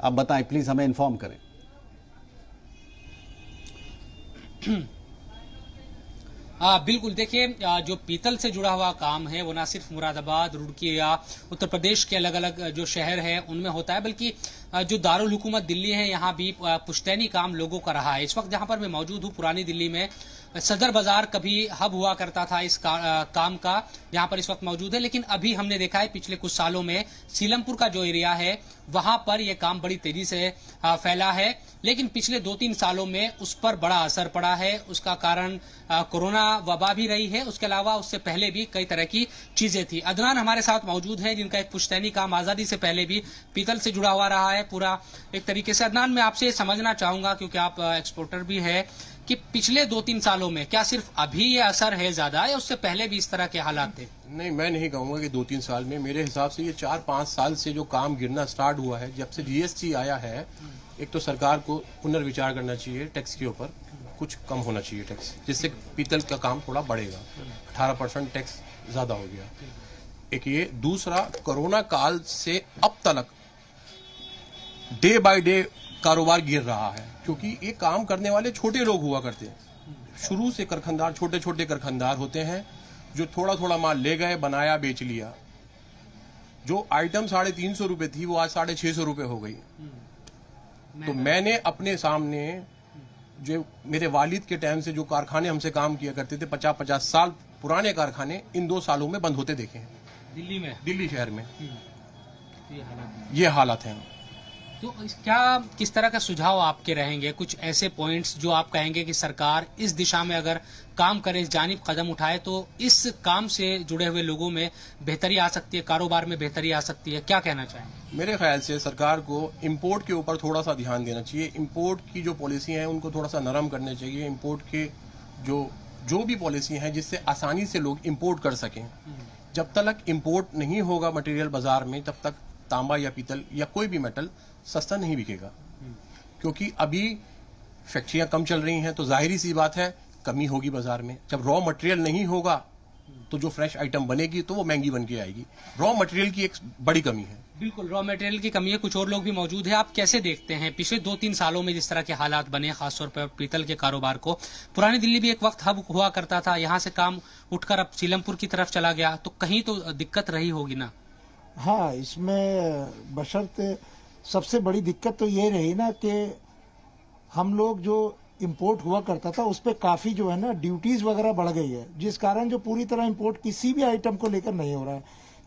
आप बताएं प्लीज़, हमें इन्फॉर्म करें। बिल्कुल, देखिए, जो पीतल से जुड़ा हुआ काम है वो ना सिर्फ मुरादाबाद, रुड़की या उत्तर प्रदेश के अलग अलग जो शहर है उनमें होता है, बल्कि जो दारुल हुकूमत दिल्ली है यहाँ भी पुश्तैनी काम लोगों का रहा है। इस वक्त जहाँ पर मैं मौजूद हूँ, पुरानी दिल्ली में सदर बाजार कभी हब हुआ करता था इस काम का, यहाँ पर इस वक्त मौजूद है। लेकिन अभी हमने देखा है पिछले कुछ सालों में सीलमपुर का जो एरिया है वहां पर यह काम बड़ी तेजी से फैला है, लेकिन पिछले 2-3 सालों में उस पर बड़ा असर पड़ा है। उसका कारण कोरोना वबा भी रही है, उसके अलावा उससे पहले भी कई तरह की चीजें थी। अदनान हमारे साथ मौजूद है, जिनका एक पुश्तैनी काम आजादी से पहले भी पीतल से जुड़ा हुआ रहा है पूरा एक तरीके से। अदनान, मैं आपसे समझना चाहूंगा, क्योंकि आप एक्सपोर्टर भी है, कि पिछले 2-3 सालों में क्या सिर्फ अभी ये असर है ज्यादा, या उससे पहले भी इस तरह के हालात थे? नहीं, मैं नहीं कहूंगा कि 2-3 साल में। मेरे हिसाब से ये 4-5 साल से जो काम गिरना स्टार्ट हुआ है, जब से जीएसटी आया है, एक तो सरकार को पुनर्विचार करना चाहिए टैक्स के ऊपर, कुछ कम होना चाहिए टैक्स, जिससे पीतल का काम थोड़ा बढ़ेगा। 18% टैक्स ज्यादा हो गया, एक ये। दूसरा, कोरोना काल से अब तक डे बाय डे कारोबार गिर रहा है, क्योंकि ये काम करने वाले छोटे लोग हुआ करते हैं। शुरू से कारखानदार, छोटे छोटे कारखानदार होते हैं, जो थोड़ा थोड़ा माल ले गए, बनाया, बेच लिया। जो आइटम 350 रुपए थी वो आज 650 रुपए हो गई। तो मैंने अपने सामने, जो मेरे वालिद के टाइम से जो कारखाने हमसे काम किया करते थे, 50-50 साल पुराने कारखाने, इन 2 सालों में बंद होते देखे हैं दिल्ली में, दिल्ली शहर में। ये हालत है। तो क्या किस तरह का सुझाव आपके रहेंगे, कुछ ऐसे पॉइंट्स जो आप कहेंगे कि सरकार इस दिशा में अगर काम करे, इस जानिब कदम उठाए, तो इस काम से जुड़े हुए लोगों में बेहतरी आ सकती है, कारोबार में बेहतरी आ सकती है? क्या कहना चाहेंगे? मेरे ख्याल से सरकार को इंपोर्ट के ऊपर थोड़ा सा ध्यान देना चाहिए। इंपोर्ट की जो पॉलिसी है उनको थोड़ा सा नरम करने चाहिए। इंपोर्ट के जो भी पॉलिसी है जिससे आसानी से लोग इंपोर्ट कर सकें। जब तक इंपोर्ट नहीं होगा मटेरियल बाजार में, तब तक तांबा या पीतल या कोई भी मेटल सस्ता नहीं बिकेगा। क्योंकि अभी फैक्ट्रियां कम चल रही हैं, तो जाहिर सी बात है कमी होगी बाजार में। जब रॉ मटेरियल नहीं होगा तो जो फ्रेश आइटम बनेगी तो वो महंगी बन के आएगी। रॉ मटेरियल की एक बड़ी कमी है। बिल्कुल, रॉ मटेरियल की कमी है। कुछ और लोग भी मौजूद है, आप कैसे देखते हैं पिछले 2-3 सालों में जिस तरह के हालात बने, खासतौर पर पीतल के कारोबार को? पुरानी दिल्ली भी एक वक्त हब हुआ करता था, यहाँ से काम उठकर अब सीलमपुर की तरफ चला गया, तो कहीं तो दिक्कत रही होगी ना? हाँ, इसमें बशर्ते सबसे बड़ी दिक्कत तो ये रही ना कि हम लोग जो इंपोर्ट हुआ करता था उस पर काफी जो है ना ड्यूटीज वगैरह बढ़ गई है, जिस कारण जो पूरी तरह इंपोर्ट किसी भी आइटम को लेकर नहीं हो रहा है।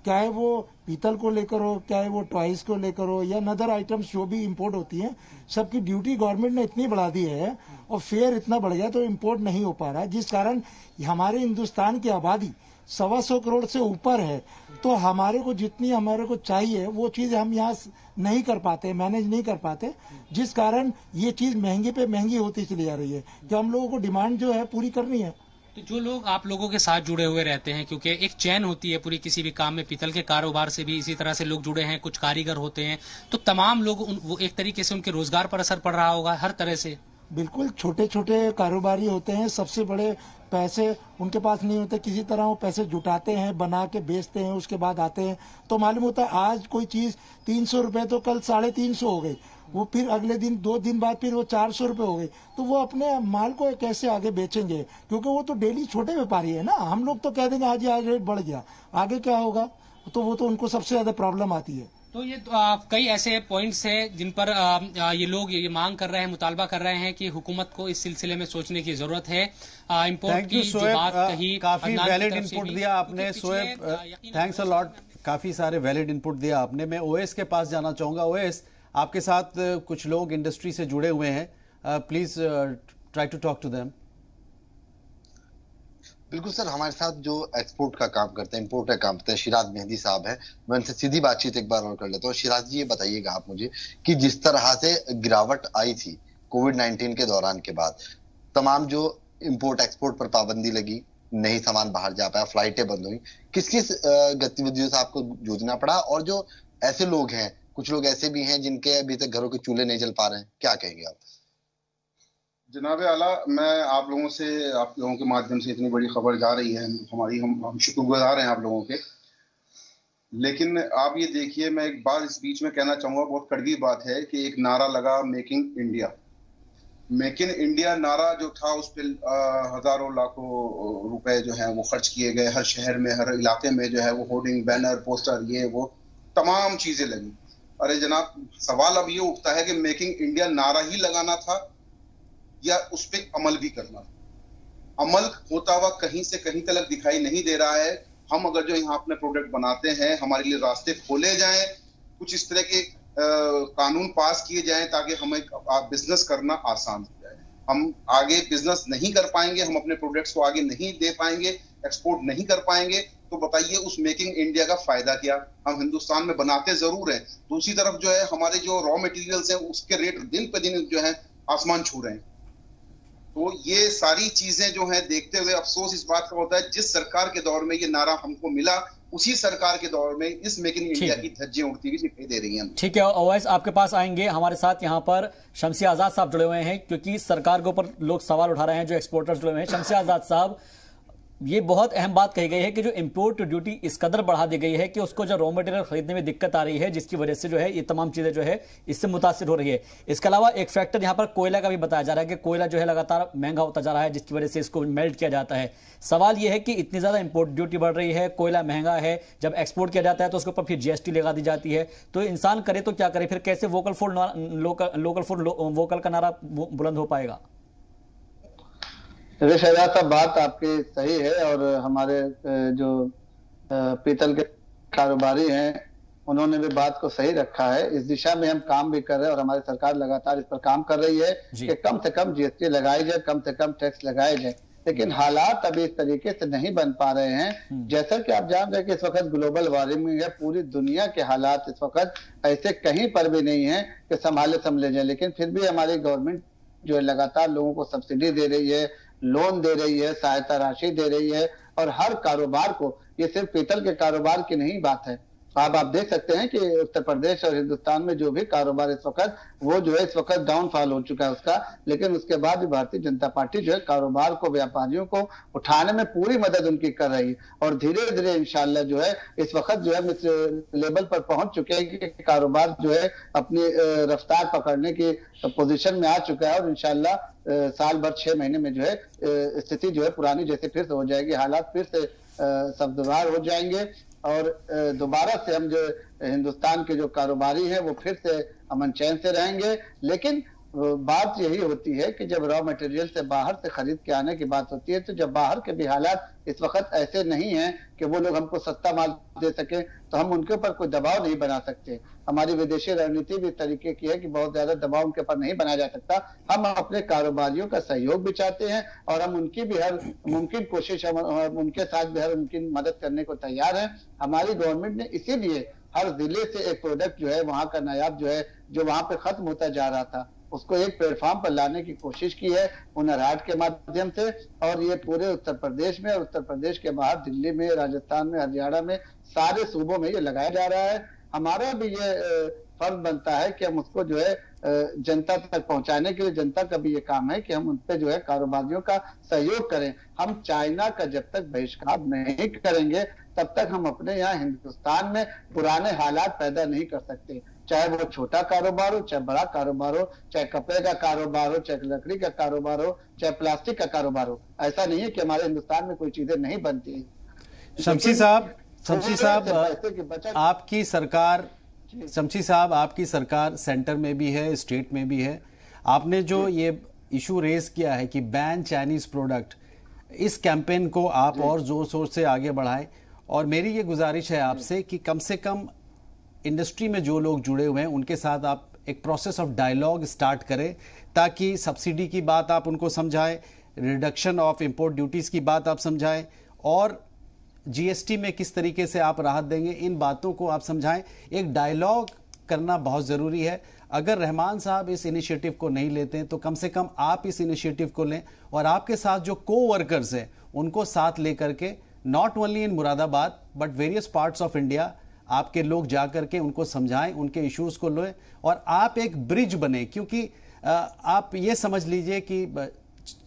चाहे वो पीतल को लेकर हो, चाहे वो टॉयज को लेकर हो, या नदर आइटम्स जो भी इंपोर्ट होती हैं, सबकी ड्यूटी गवर्नमेंट ने इतनी बढ़ा दी है और फेयर इतना बढ़ गया तो इंपोर्ट नहीं हो पा रहा है, जिस कारण हमारे हिंदुस्तान की आबादी 125 करोड़ से ऊपर है। तो हमारे को जितनी हमारे को चाहिए वो चीज हम यहाँ नहीं कर पाते, मैनेज नहीं कर पाते, जिस कारण ये चीज महंगी पे महंगी होती चली जा रही है कि हम लोगों को डिमांड जो है पूरी करनी है। तो जो लोग आप लोगों के साथ जुड़े हुए रहते हैं, क्योंकि एक चैन होती है पूरी किसी भी काम में, पीतल के कारोबार से भी इसी तरह से लोग जुड़े हैं, कुछ कारीगर होते हैं, तो तमाम लोग वो एक तरीके से उनके रोजगार पर असर पड़ रहा होगा हर तरह से। बिल्कुल, छोटे छोटे कारोबारी होते हैं, सबसे बड़े पैसे उनके पास नहीं होते, किसी तरह वो पैसे जुटाते हैं, बना के बेचते हैं, उसके बाद आते हैं तो मालूम होता है आज कोई चीज 300 रुपए तो कल 350 हो गई, वो फिर अगले दिन 2 दिन बाद फिर वो 400 रुपए हो गई, तो वो अपने माल को कैसे आगे बेचेंगे, क्योंकि वो तो डेली छोटे व्यापारी है ना। हम लोग तो कह देंगे आज रेट बढ़ गया, आगे क्या होगा, तो वो तो उनको सबसे ज्यादा प्रॉब्लम आती है। तो ये कई ऐसे पॉइंट्स हैं जिन पर ये लोग ये मांग कर रहे हैं, मुतालबा कर रहे हैं कि हुकूमत को इस सिलसिले में सोचने की जरूरत है। इम्पोर्ट की जो बात कही, काफी वैलिड इनपुट दिया आपने शोएब, थैंक्स अ लॉट, काफी सारे वैलिड इनपुट दिया आपने। मैं ओएस के पास जाना चाहूंगा। ओएस, आपके साथ कुछ लोग इंडस्ट्री से जुड़े हुए हैं, please try to talk to them. बिल्कुल सर, हमारे साथ जो एक्सपोर्ट का काम करते हैं, इंपोर्ट का काम करते हैं, शिराज मेहंदी साहब हैं। मैं उनसे सीधी बातचीत एक बार और कर लेता हूँ। शिराज जी, ये बताइएगा आप मुझे कि जिस तरह से गिरावट आई थी कोविड-19 के दौरान के बाद, तमाम जो इंपोर्ट एक्सपोर्ट पर पाबंदी लगी, नहीं सामान बाहर जा पाया, फ्लाइटें बंद हुई, किस किस गतिविधियों से आपको जूझना पड़ा, और जो ऐसे लोग हैं, कुछ लोग ऐसे भी हैं जिनके अभी तक घरों के चूल्हे नहीं जल पा रहे हैं, क्या कहेंगे आप? जनाब आला, मैं आप लोगों के माध्यम से इतनी बड़ी खबर जा रही है हमारी, हम शुक्रगुजार हैं आप लोगों के। लेकिन आप ये देखिए, मैं एक बात इस बीच में कहना चाहूंगा, बहुत कड़वी बात है कि एक नारा लगा make in India. Make in India नारा जो था, उस पर हजारों लाखों रुपए जो है वो खर्च किए गए, हर शहर में, हर इलाके में जो है वो होर्डिंग, बैनर, पोस्टर, ये वो तमाम चीजें लगी। अरे जनाब, सवाल अब ये उठता है कि मेकिंग इंडिया नारा ही लगाना था या उस पर अमल भी करना था? अमल होता हुआ कहीं से कहीं तक दिखाई नहीं दे रहा है। हम अगर जो यहाँ अपने प्रोडक्ट बनाते हैं, हमारे लिए रास्ते खोले जाएं, कुछ इस तरह के कानून पास किए जाएं ताकि हमें बिजनेस करना आसान हो जाए। हम आगे बिजनेस नहीं कर पाएंगे, हम अपने प्रोडक्ट्स को आगे नहीं दे पाएंगे, एक्सपोर्ट नहीं कर पाएंगे, तो बताइए उस मेकिंग इंडिया का फायदा क्या? हम हिंदुस्तान में बनाते जरूर हैं, दूसरी तरफ जो है हमारे जो रॉ मटेरियल्स हैं उसके रेट दिन पे दिन जो है आसमान छू रहे हैं। तो ये सारी चीजें जो हैं देखते हुए अफसोस इस बात का होता है, जिस सरकार के दौर में ये नारा हमको मिला, उसी सरकार के दौर में इस मेक इन इंडिया की धज्जियां उड़ती हुई दिखाई दे रही हैं। ठीक है, ओवैस आपके पास आएंगे। हमारे साथ यहाँ पर शमसी आजाद साहब जुड़े हुए हैं, क्योंकि सरकार के ऊपर लोग सवाल उठा रहे हैं, जो एक्सपोर्टर्स जुड़े हुए हैं। शमसी आजाद साहब, ये बहुत अहम बात कही गई है कि जो इंपोर्ट ड्यूटी इस कदर बढ़ा दी गई है कि उसको जो रॉ मटेरियल खरीदने में दिक्कत आ रही है, जिसकी वजह से जो है ये तमाम चीजें जो है इससे मुतासिर हो रही है। इसके अलावा एक फैक्टर यहाँ पर कोयला का भी बताया जा रहा है कि कोयला जो है लगातार महंगा होता जा रहा है, जिसकी वजह से इसको मेल्ट किया जाता है। सवाल यह है कि इतनी ज्यादा इंपोर्ट ड्यूटी बढ़ रही है, कोयला महंगा है, जब एक्सपोर्ट किया जाता है तो उसके ऊपर फिर जीएसटी लगा दी जाती है, तो इंसान करे तो क्या करे? फिर कैसे वोकल फॉर वोकल का नारा बुलंद हो पाएगा? शहजाद साहब, बात आपकी सही है, और हमारे जो पीतल के कारोबारी हैं उन्होंने भी बात को सही रखा है। इस दिशा में हम काम भी कर रहे हैं और हमारी सरकार लगातार इस पर काम कर रही है कि कम से कम जीएसटी लगाई जाए, कम से कम टैक्स लगाए जाए। लेकिन हालात अभी इस तरीके से नहीं बन पा रहे हैं। जैसा कि आप जान रहे हैं कि इस वक्त ग्लोबल वार्मिंग है, पूरी दुनिया के हालात इस वक्त ऐसे कहीं पर भी नहीं है कि संभले जाए, लेकिन फिर भी हमारी गवर्नमेंट जो है लगातार लोगों को सब्सिडी दे रही है, लोन दे रही है, सहायता राशि दे रही है, और हर कारोबार को, ये सिर्फ पीतल के कारोबार की नहीं बात है। आप देख सकते हैं कि उत्तर प्रदेश और हिंदुस्तान में जो भी कारोबार इस वक्त, वो जो है इस वक्त डाउनफॉल हो चुका है उसका, लेकिन उसके बाद भी भारतीय जनता पार्टी जो है कारोबार को, व्यापारियों को उठाने में पूरी मदद उनकी कर रही है, और धीरे धीरे इंशाल्लाह जो है इस वक्त जो है लेवल पर पहुंच चुके हैं कि कारोबार जो है अपनी रफ्तार पकड़ने की पोजीशन में आ चुका है, और इंशाल्लाह साल भर 6 महीने में जो है स्थिति जो है पुरानी जैसे फिर से हो जाएगी, हालात फिर से सब्जवार हो जाएंगे, और दोबारा से हम जो हिंदुस्तान के जो कारोबारी हैं वो फिर से अमन चैन से रहेंगे। लेकिन बात यही होती है कि जब रॉ मटेरियल से बाहर से खरीद के आने की बात होती है, तो जब बाहर के भी हालात इस वक्त ऐसे नहीं हैं कि वो लोग हमको सस्ता माल दे सके, तो हम उनके ऊपर कोई दबाव नहीं बना सकते। हमारी विदेशी रणनीति भी इस तरीके की है कि बहुत ज्यादा दबाव उनके ऊपर नहीं बनाया जा सकता। हम अपने कारोबारियों का सहयोग भी चाहते हैं और हम उनकी भी हर मुमकिन कोशिश, हम उनके साथ भी हर मुमकिन मदद करने को तैयार है। हमारी गवर्नमेंट ने इसीलिए हर जिले से एक प्रोडक्ट जो है वहां का नायाब जो है, जो वहां पे खत्म होता जा रहा था, उसको एक प्लेटफॉर्म पर लाने की कोशिश की है हुनर हाट के माध्यम से। और ये पूरे उत्तर प्रदेश में और उत्तर प्रदेश के बाहर दिल्ली में, राजस्थान में, हरियाणा में, सारे सूबों में ये लगाया जा रहा है। हमारा भी ये फर्ज बनता है कि हम उसको जो है जनता तक पहुंचाने के लिए, जनता का भी ये काम है कि हम उन पे जो है कारोबारियों का सहयोग करें। हम चाइना का जब तक बहिष्कार नहीं करेंगे तब तक हम अपने यहाँ हिंदुस्तान में पुराने हालात पैदा नहीं कर सकते। चाहे वो छोटा कारोबार हो, चाहे बड़ा कारोबार हो, चाहे कपड़े का कारोबार हो, चाहे लकड़ी का कारोबार हो, चाहे प्लास्टिक का कारोबार हो। ऐसा नहीं है कि हमारे हिंदुस्तान में कोई चीजें नहीं बनती। शमशी साहब, आपकी सरकार सेंटर में भी है, स्टेट में भी है। आपने जो ये इशू रेज किया है कि बैन चाइनीज प्रोडक्ट, इस कैंपेन को आप और जोर शोर से आगे बढ़ाएं। और मेरी ये गुजारिश है आपसे कि कम से कम इंडस्ट्री में जो लोग जुड़े हुए हैं उनके साथ आप एक प्रोसेस ऑफ डायलॉग स्टार्ट करें, ताकि सब्सिडी की बात आप उनको समझाएं, रिडक्शन ऑफ इंपोर्ट ड्यूटीज की बात आप समझाएं, और जीएसटी में किस तरीके से आप राहत देंगे, इन बातों को आप समझाएं। एक डायलॉग करना बहुत ज़रूरी है। अगर रहमान साहब इस इनिशिएटिव को नहीं लेते हैं तो कम से कम आप इस इनिशिएटिव को लें और आपके साथ जो को-वर्कर्स हैं उनको साथ लेकर के, not only in Moradabad but various parts of India, आपके लोग जाकर के उनको समझाएं, उनके इश्यूज को लें और आप एक ब्रिज बने। क्योंकि आप ये समझ लीजिए कि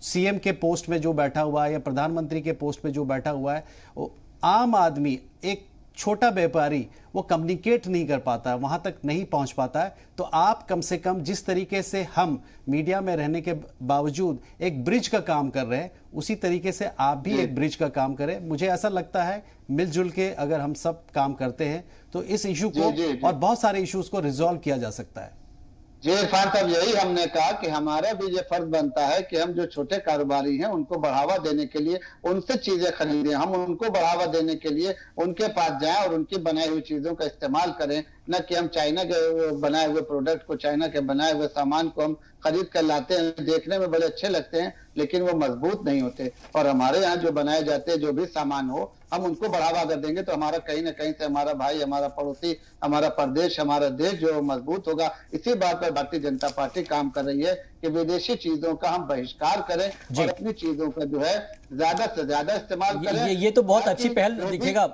सीएम के पोस्ट में जो बैठा हुआ है या प्रधानमंत्री के पोस्ट पे जो बैठा हुआ है, वो आम आदमी, एक छोटा व्यापारी, वो कम्युनिकेट नहीं कर पाता है, वहां तक नहीं पहुंच पाता है। तो आप कम से कम जिस तरीके से हम मीडिया में रहने के बावजूद एक ब्रिज का काम कर रहे हैं, उसी तरीके से आप भी एक ब्रिज का काम करें। मुझे ऐसा लगता है मिलजुल के अगर हम सब काम करते हैं तो इस इशू को और बहुत सारे इश्यूज को रिजॉल्व किया जा सकता है। जी इरफान साहब, यही हमने कहा कि हमारा भी ये फर्ज बनता है कि हम जो छोटे कारोबारी हैं उनको बढ़ावा देने के लिए उनसे चीजें खरीदें, हम उनको बढ़ावा देने के लिए उनके पास जाएं और उनकी बनाई हुई चीजों का इस्तेमाल करें, न कि हम चाइना के बनाए हुए प्रोडक्ट को, चाइना के बनाए हुए सामान को हम खरीद कर लाते हैं। देखने में बड़े अच्छे लगते हैं लेकिन वो मजबूत नहीं होते। और हमारे यहाँ जो बनाए जाते हैं जो भी सामान हो, हम उनको बढ़ावा अगर देंगे तो हमारा कहीं ना कहीं से हमारा भाई, हमारा पड़ोसी, हमारा प्रदेश, हमारा देश जो मजबूत होगा। इसी बात पर भारतीय जनता पार्टी काम कर रही है कि विदेशी चीजों का हम बहिष्कार करें और अपनी चीजों का जो है ज्यादा से ज्यादा इस्तेमाल करें। ये तो बहुत अच्छी पहल दिखेगा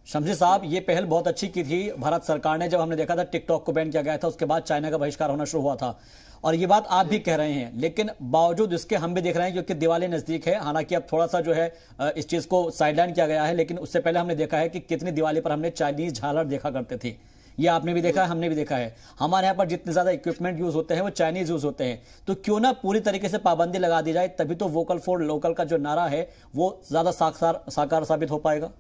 शमशी साहब, ये पहल बहुत अच्छी की थी भारत सरकार ने। जब हमने देखा था टिकटॉक को बैन किया गया था, उसके बाद चाइना का बहिष्कार होना शुरू हुआ था, और ये बात आप भी कह रहे हैं। लेकिन बावजूद इसके हम भी देख रहे हैं क्योंकि दिवाली नजदीक है, हालांकि अब थोड़ा सा जो है इस चीज को साइडलाइन किया गया है, लेकिन उससे पहले हमने देखा है कि कितनी दिवाली पर हमने चाइनीज झालर देखा करते थे। ये आपने भी देखा है, हमने भी देखा है। हमारे यहाँ पर जितने ज्यादा इक्विपमेंट यूज होते हैं वो चाइनीज यूज होते हैं। तो क्यों ना पूरी तरीके से पाबंदी लगा दी जाए, तभी तो वोकल फॉर लोकल का जो नारा है वो ज्यादा साकार साबित हो पाएगा।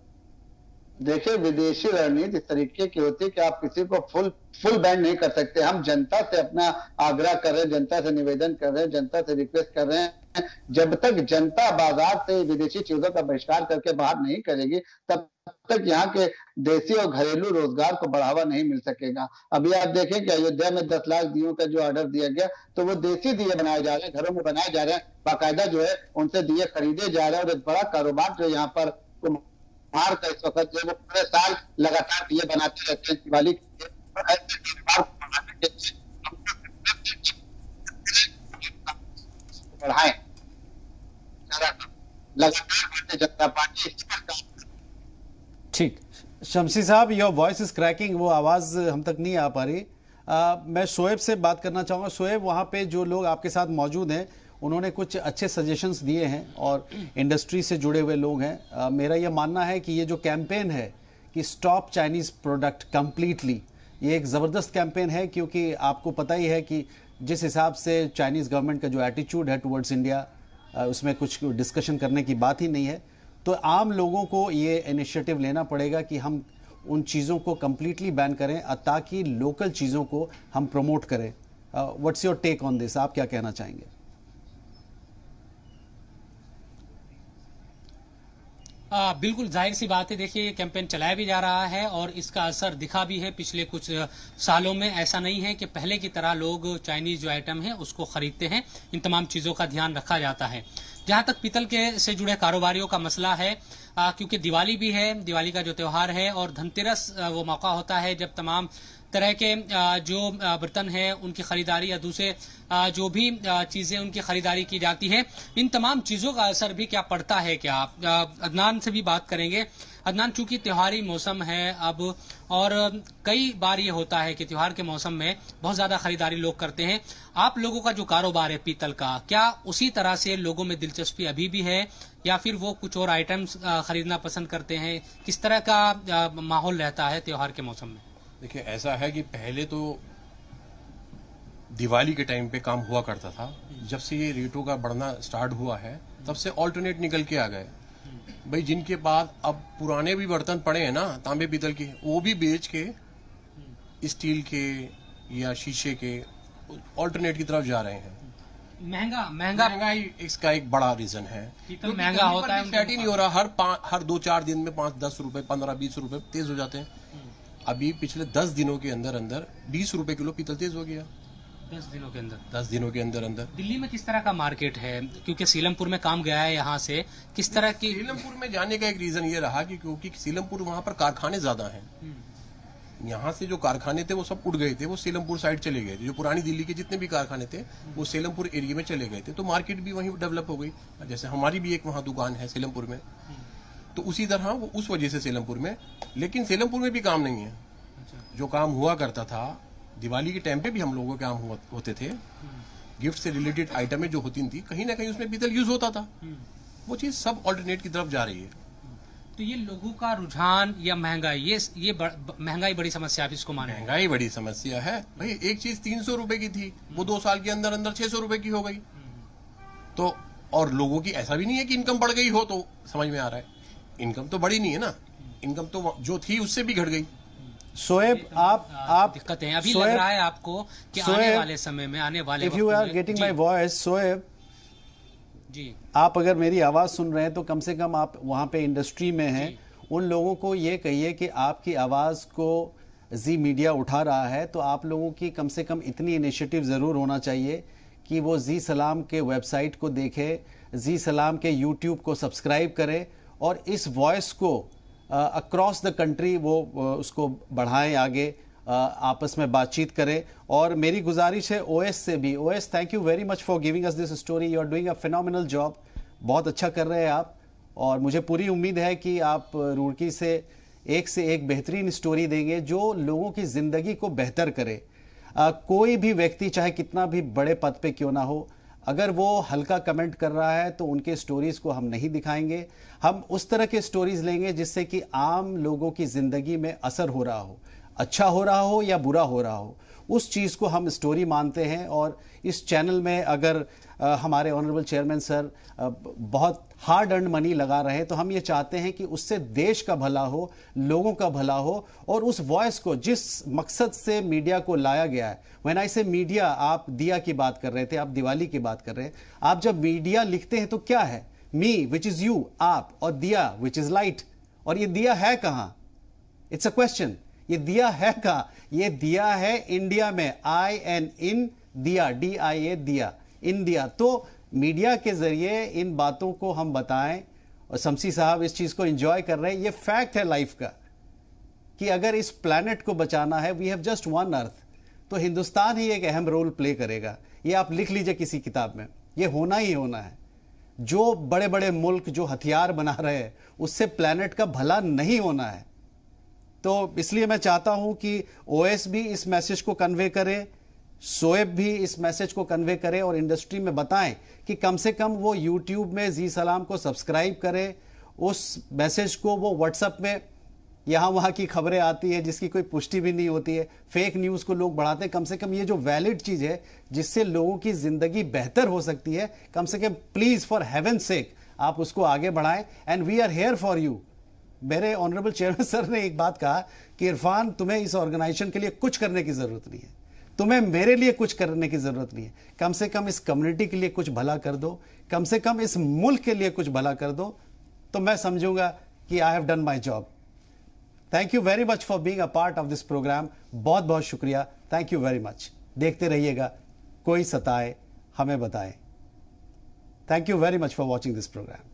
देखिए, विदेशी रणनीति इस तरीके की होती है कि आप किसी को फुल बैन नहीं कर सकते। हम जनता से अपना आग्रह कर रहे हैं, जनता से निवेदन कर रहे हैं, जनता से रिक्वेस्ट कर रहे हैं, जब तक जनता बाजार से विदेशी चीजों का बहिष्कार करके बाहर नहीं करेगी तब तक यहाँ के देसी और घरेलू रोजगार को बढ़ावा नहीं मिल सकेगा। अभी आप देखें कि अयोध्या में 10 लाख दियों का जो ऑर्डर दिया गया, तो वो देसी दिए बनाए जा रहे हैं, घरों में बनाए जा रहे हैं, बाकायदा जो है उनसे दिए खरीदे जा रहे हैं। और एक बड़ा कारोबार जो यहाँ पर मार का इस वक्त जो वो पूरे साल लगातार दिए बनाते रहते हैं दिवाली के बढ़ाएं लगातार जनता पार्टी। ठीक, शमशी साहब, योर वॉइस इज क्रैकिंग, वो आवाज हम तक नहीं आ पा रही। मैं शोएब से बात करना चाहूंगा। शोएब, वहां पे जो लोग आपके साथ मौजूद हैं उन्होंने कुछ अच्छे सजेशंस दिए हैं और इंडस्ट्री से जुड़े हुए लोग हैं। मेरा यह मानना है कि ये जो कैंपेन है कि स्टॉप चाइनीज़ प्रोडक्ट कंप्लीटली, ये एक ज़बरदस्त कैंपेन है, क्योंकि आपको पता ही है कि जिस हिसाब से चाइनीज़ गवर्नमेंट का जो एटीट्यूड है टुवर्ड्स इंडिया, उसमें कुछ डिस्कशन करने की बात ही नहीं है। तो आम लोगों को ये इनिशिएटिव लेना पड़ेगा कि हम उन चीज़ों को कंप्लीटली बैन करें ताकि लोकल चीज़ों को हम प्रमोट करें। What's your take on this, आप क्या कहना चाहेंगे? बिल्कुल जाहिर सी बात है, देखिए ये कैंपेन चलाया भी जा रहा है और इसका असर दिखा भी है पिछले कुछ सालों में। ऐसा नहीं है कि पहले की तरह लोग चाइनीज जो आइटम है उसको खरीदते हैं, इन तमाम चीजों का ध्यान रखा जाता है। जहां तक पीतल के से जुड़े कारोबारियों का मसला है, क्योंकि दिवाली भी है, दिवाली का जो त्योहार है और धनतेरस वो मौका होता है जब तमाम तरह के जो बर्तन है उनकी खरीदारी या दूसरे जो भी चीजें उनकी खरीदारी की जाती है, इन तमाम चीजों का असर भी क्या पड़ता है क्या? अदनान से भी बात करेंगे। अदनान, चूंकि त्योहारी मौसम है अब और कई बार ये होता है कि त्योहार के मौसम में बहुत ज्यादा खरीदारी लोग करते हैं, आप लोगों का जो कारोबार है पीतल का, क्या उसी तरह से लोगों में दिलचस्पी अभी भी है या फिर वो कुछ और आइटम्स खरीदना पसंद करते हैं? किस तरह का माहौल रहता है त्योहार के मौसम में? देखिए, ऐसा है कि पहले तो दिवाली के टाइम पे काम हुआ करता था। जब से ये रेटों का बढ़ना स्टार्ट हुआ है तब से ऑल्टरनेट निकल के आ गए भाई। जिनके पास अब पुराने भी बर्तन पड़े हैं ना, तांबे पीतल के, वो भी बेच के स्टील के या शीशे के ऑल्टरनेट की तरफ जा रहे हैं। महंगाई इसका एक बड़ा रीजन है। पीतल महंगा होता है, सेट ही नहीं हो रहा। हर 2-4 दिन में 5-10 रुपए, 15-20 रुपए तेज हो जाते हैं। अभी पिछले 10 दिनों के अंदर अंदर 20 रुपए किलो पीतल तेज हो गया। 10 दिनों के अंदर? 10 दिनों के अंदर अंदर। दिल्ली में किस तरह का मार्केट है? क्योंकि सीलमपुर में काम गया है यहाँ से, किस तरह की? सीलमपुर में जाने का एक रीजन ये रहा कि क्योंकि सीलमपुर वहाँ पर कारखाने ज्यादा हैं। यहाँ से जो कारखाने थे वो सब उड़ गए थे, वो सीलमपुर साइड चले गए थे। जो पुरानी दिल्ली के जितने भी कारखाने थे वो सीलमपुर एरिया में चले गए थे, तो मार्केट भी वहीं डेवलप हो गई। जैसे हमारी भी एक वहाँ दुकान है सीलमपुर में, तो उसी तरह वो उस वजह से सीलमपुर में। लेकिन सीलमपुर में भी काम नहीं है। जो काम हुआ करता था दिवाली के टाइम पे भी हम लोगों के काम होते थे, गिफ्ट से रिलेटेड आइटमें जो होती थी कहीं ना कहीं उसमें पीतल यूज होता था। वो चीज सब ऑल्टरनेट की तरफ जा रही है। तो ये लोगों का रुझान या महंगाई, ये महंगाई बड़ी समस्या आप इसको माने? महंगाई बड़ी समस्या है भाई। एक चीज 300 रुपए की थी, वो 2 साल के अंदर अंदर 600 रुपए की हो गई। तो और लोगों की ऐसा भी नहीं है कि इनकम बढ़ गई हो, तो समझ में आ रहा है इनकम तो बढ़ी नहीं है ना, इनकम तो जो थी उससे भी घट गई। शोएब, आप दिक्कतें अभी लग रहा है आपको कि आने वाले समय में, आने वाले if you are getting my voice, Shoaib ji, आप अगर मेरी आवाज सुन रहे हैं तो कम से कम आप वहां पे इंडस्ट्री में हैं, उन लोगों को ये कहिए कि आपकी आवाज को जी मीडिया उठा रहा है, तो आप लोगों की कम से कम इतनी इनिशिएटिव जरूर होना चाहिए कि वो जी सलाम के वेबसाइट को देखे, जी सलाम के यूट्यूब को सब्सक्राइब करे और इस वॉइस को अक्रॉस द कंट्री वो उसको बढ़ाएं आगे, आपस में बातचीत करें। और मेरी गुजारिश है ओएस से भी, ओएस thank you very much for giving us this story, you are doing a phenomenal job, बहुत अच्छा कर रहे हैं आप और मुझे पूरी उम्मीद है कि आप रुड़की से एक बेहतरीन स्टोरी देंगे जो लोगों की जिंदगी को बेहतर करे। कोई भी व्यक्ति चाहे कितना भी बड़े पद पे क्यों ना हो, अगर वो हल्का कमेंट कर रहा है तो उनके स्टोरीज को हम नहीं दिखाएंगे, हम उस तरह के स्टोरीज लेंगे जिससे कि आम लोगों की जिंदगी में असर हो रहा हो, अच्छा हो रहा हो या बुरा हो रहा हो, उस चीज को हम स्टोरी मानते हैं। और इस चैनल में अगर हमारे ऑनरेबल चेयरमैन सर बहुत हार्ड अर्न मनी लगा रहे हैं तो हम ये चाहते हैं कि उससे देश का भला हो, लोगों का भला हो और उस वॉइस को जिस मकसद से मीडिया को लाया गया है। व्हेन आई से मीडिया, आप दिया की बात कर रहे थे, आप दिवाली की बात कर रहे हैं, आप जब मीडिया लिखते हैं तो क्या है? मी विच इज यू, आप, और दिया विच इज लाइट। और ये दिया है कहां? It's a question. ये दिया है कहां? ये दिया है इंडिया में, IN इन दिया, DIA दिया, इंडिया। तो मीडिया के जरिए इन बातों को हम बताएं और शमसी साहब इस चीज को एंजॉय कर रहे हैं। ये फैक्ट है लाइफ का कि अगर इस प्लैनेट को बचाना है, we have just one earth, तो हिंदुस्तान ही एक अहम रोल प्ले करेगा। ये आप लिख लीजिए किसी किताब में, ये होना ही होना है। जो बड़े बड़े मुल्क जो हथियार बना रहे हैं उससे प्लैनेट का भला नहीं होना है। तो इसलिए मैं चाहता हूं कि ओएस भी इस मैसेज को कन्वे करे, शोएब भी इस मैसेज को कन्वे करे और इंडस्ट्री में बताएं कि कम से कम वो यूट्यूब में जी सलाम को सब्सक्राइब करे। उस मैसेज को वो व्हाट्सएप में, यहां वहां की खबरें आती है जिसकी कोई पुष्टि भी नहीं होती है, फेक न्यूज को लोग बढ़ाते हैं, कम से कम ये जो वैलिड चीज है जिससे लोगों की जिंदगी बेहतर हो सकती है, कम से कम प्लीज फॉर हेवन सेक आप उसको आगे बढ़ाएं। And we are here for you. मेरे ऑनरेबल चेयरमैन सर ने एक बात कहा कि इरफान, तुम्हें इस ऑर्गेनाइजेशन के लिए कुछ करने की जरूरत नहीं है, तुम्हें मेरे लिए कुछ करने की जरूरत नहीं है, कम से कम इस कम्युनिटी के लिए कुछ भला कर दो, कम से कम इस मुल्क के लिए कुछ भला कर दो, तो मैं समझूंगा कि I have done my job. Thank you very much for being a part of this programme. बहुत बहुत शुक्रिया, थैंक यू वेरी मच। देखते रहिएगा कोई सताए हमें बताए। Thank you very much for watching this programme.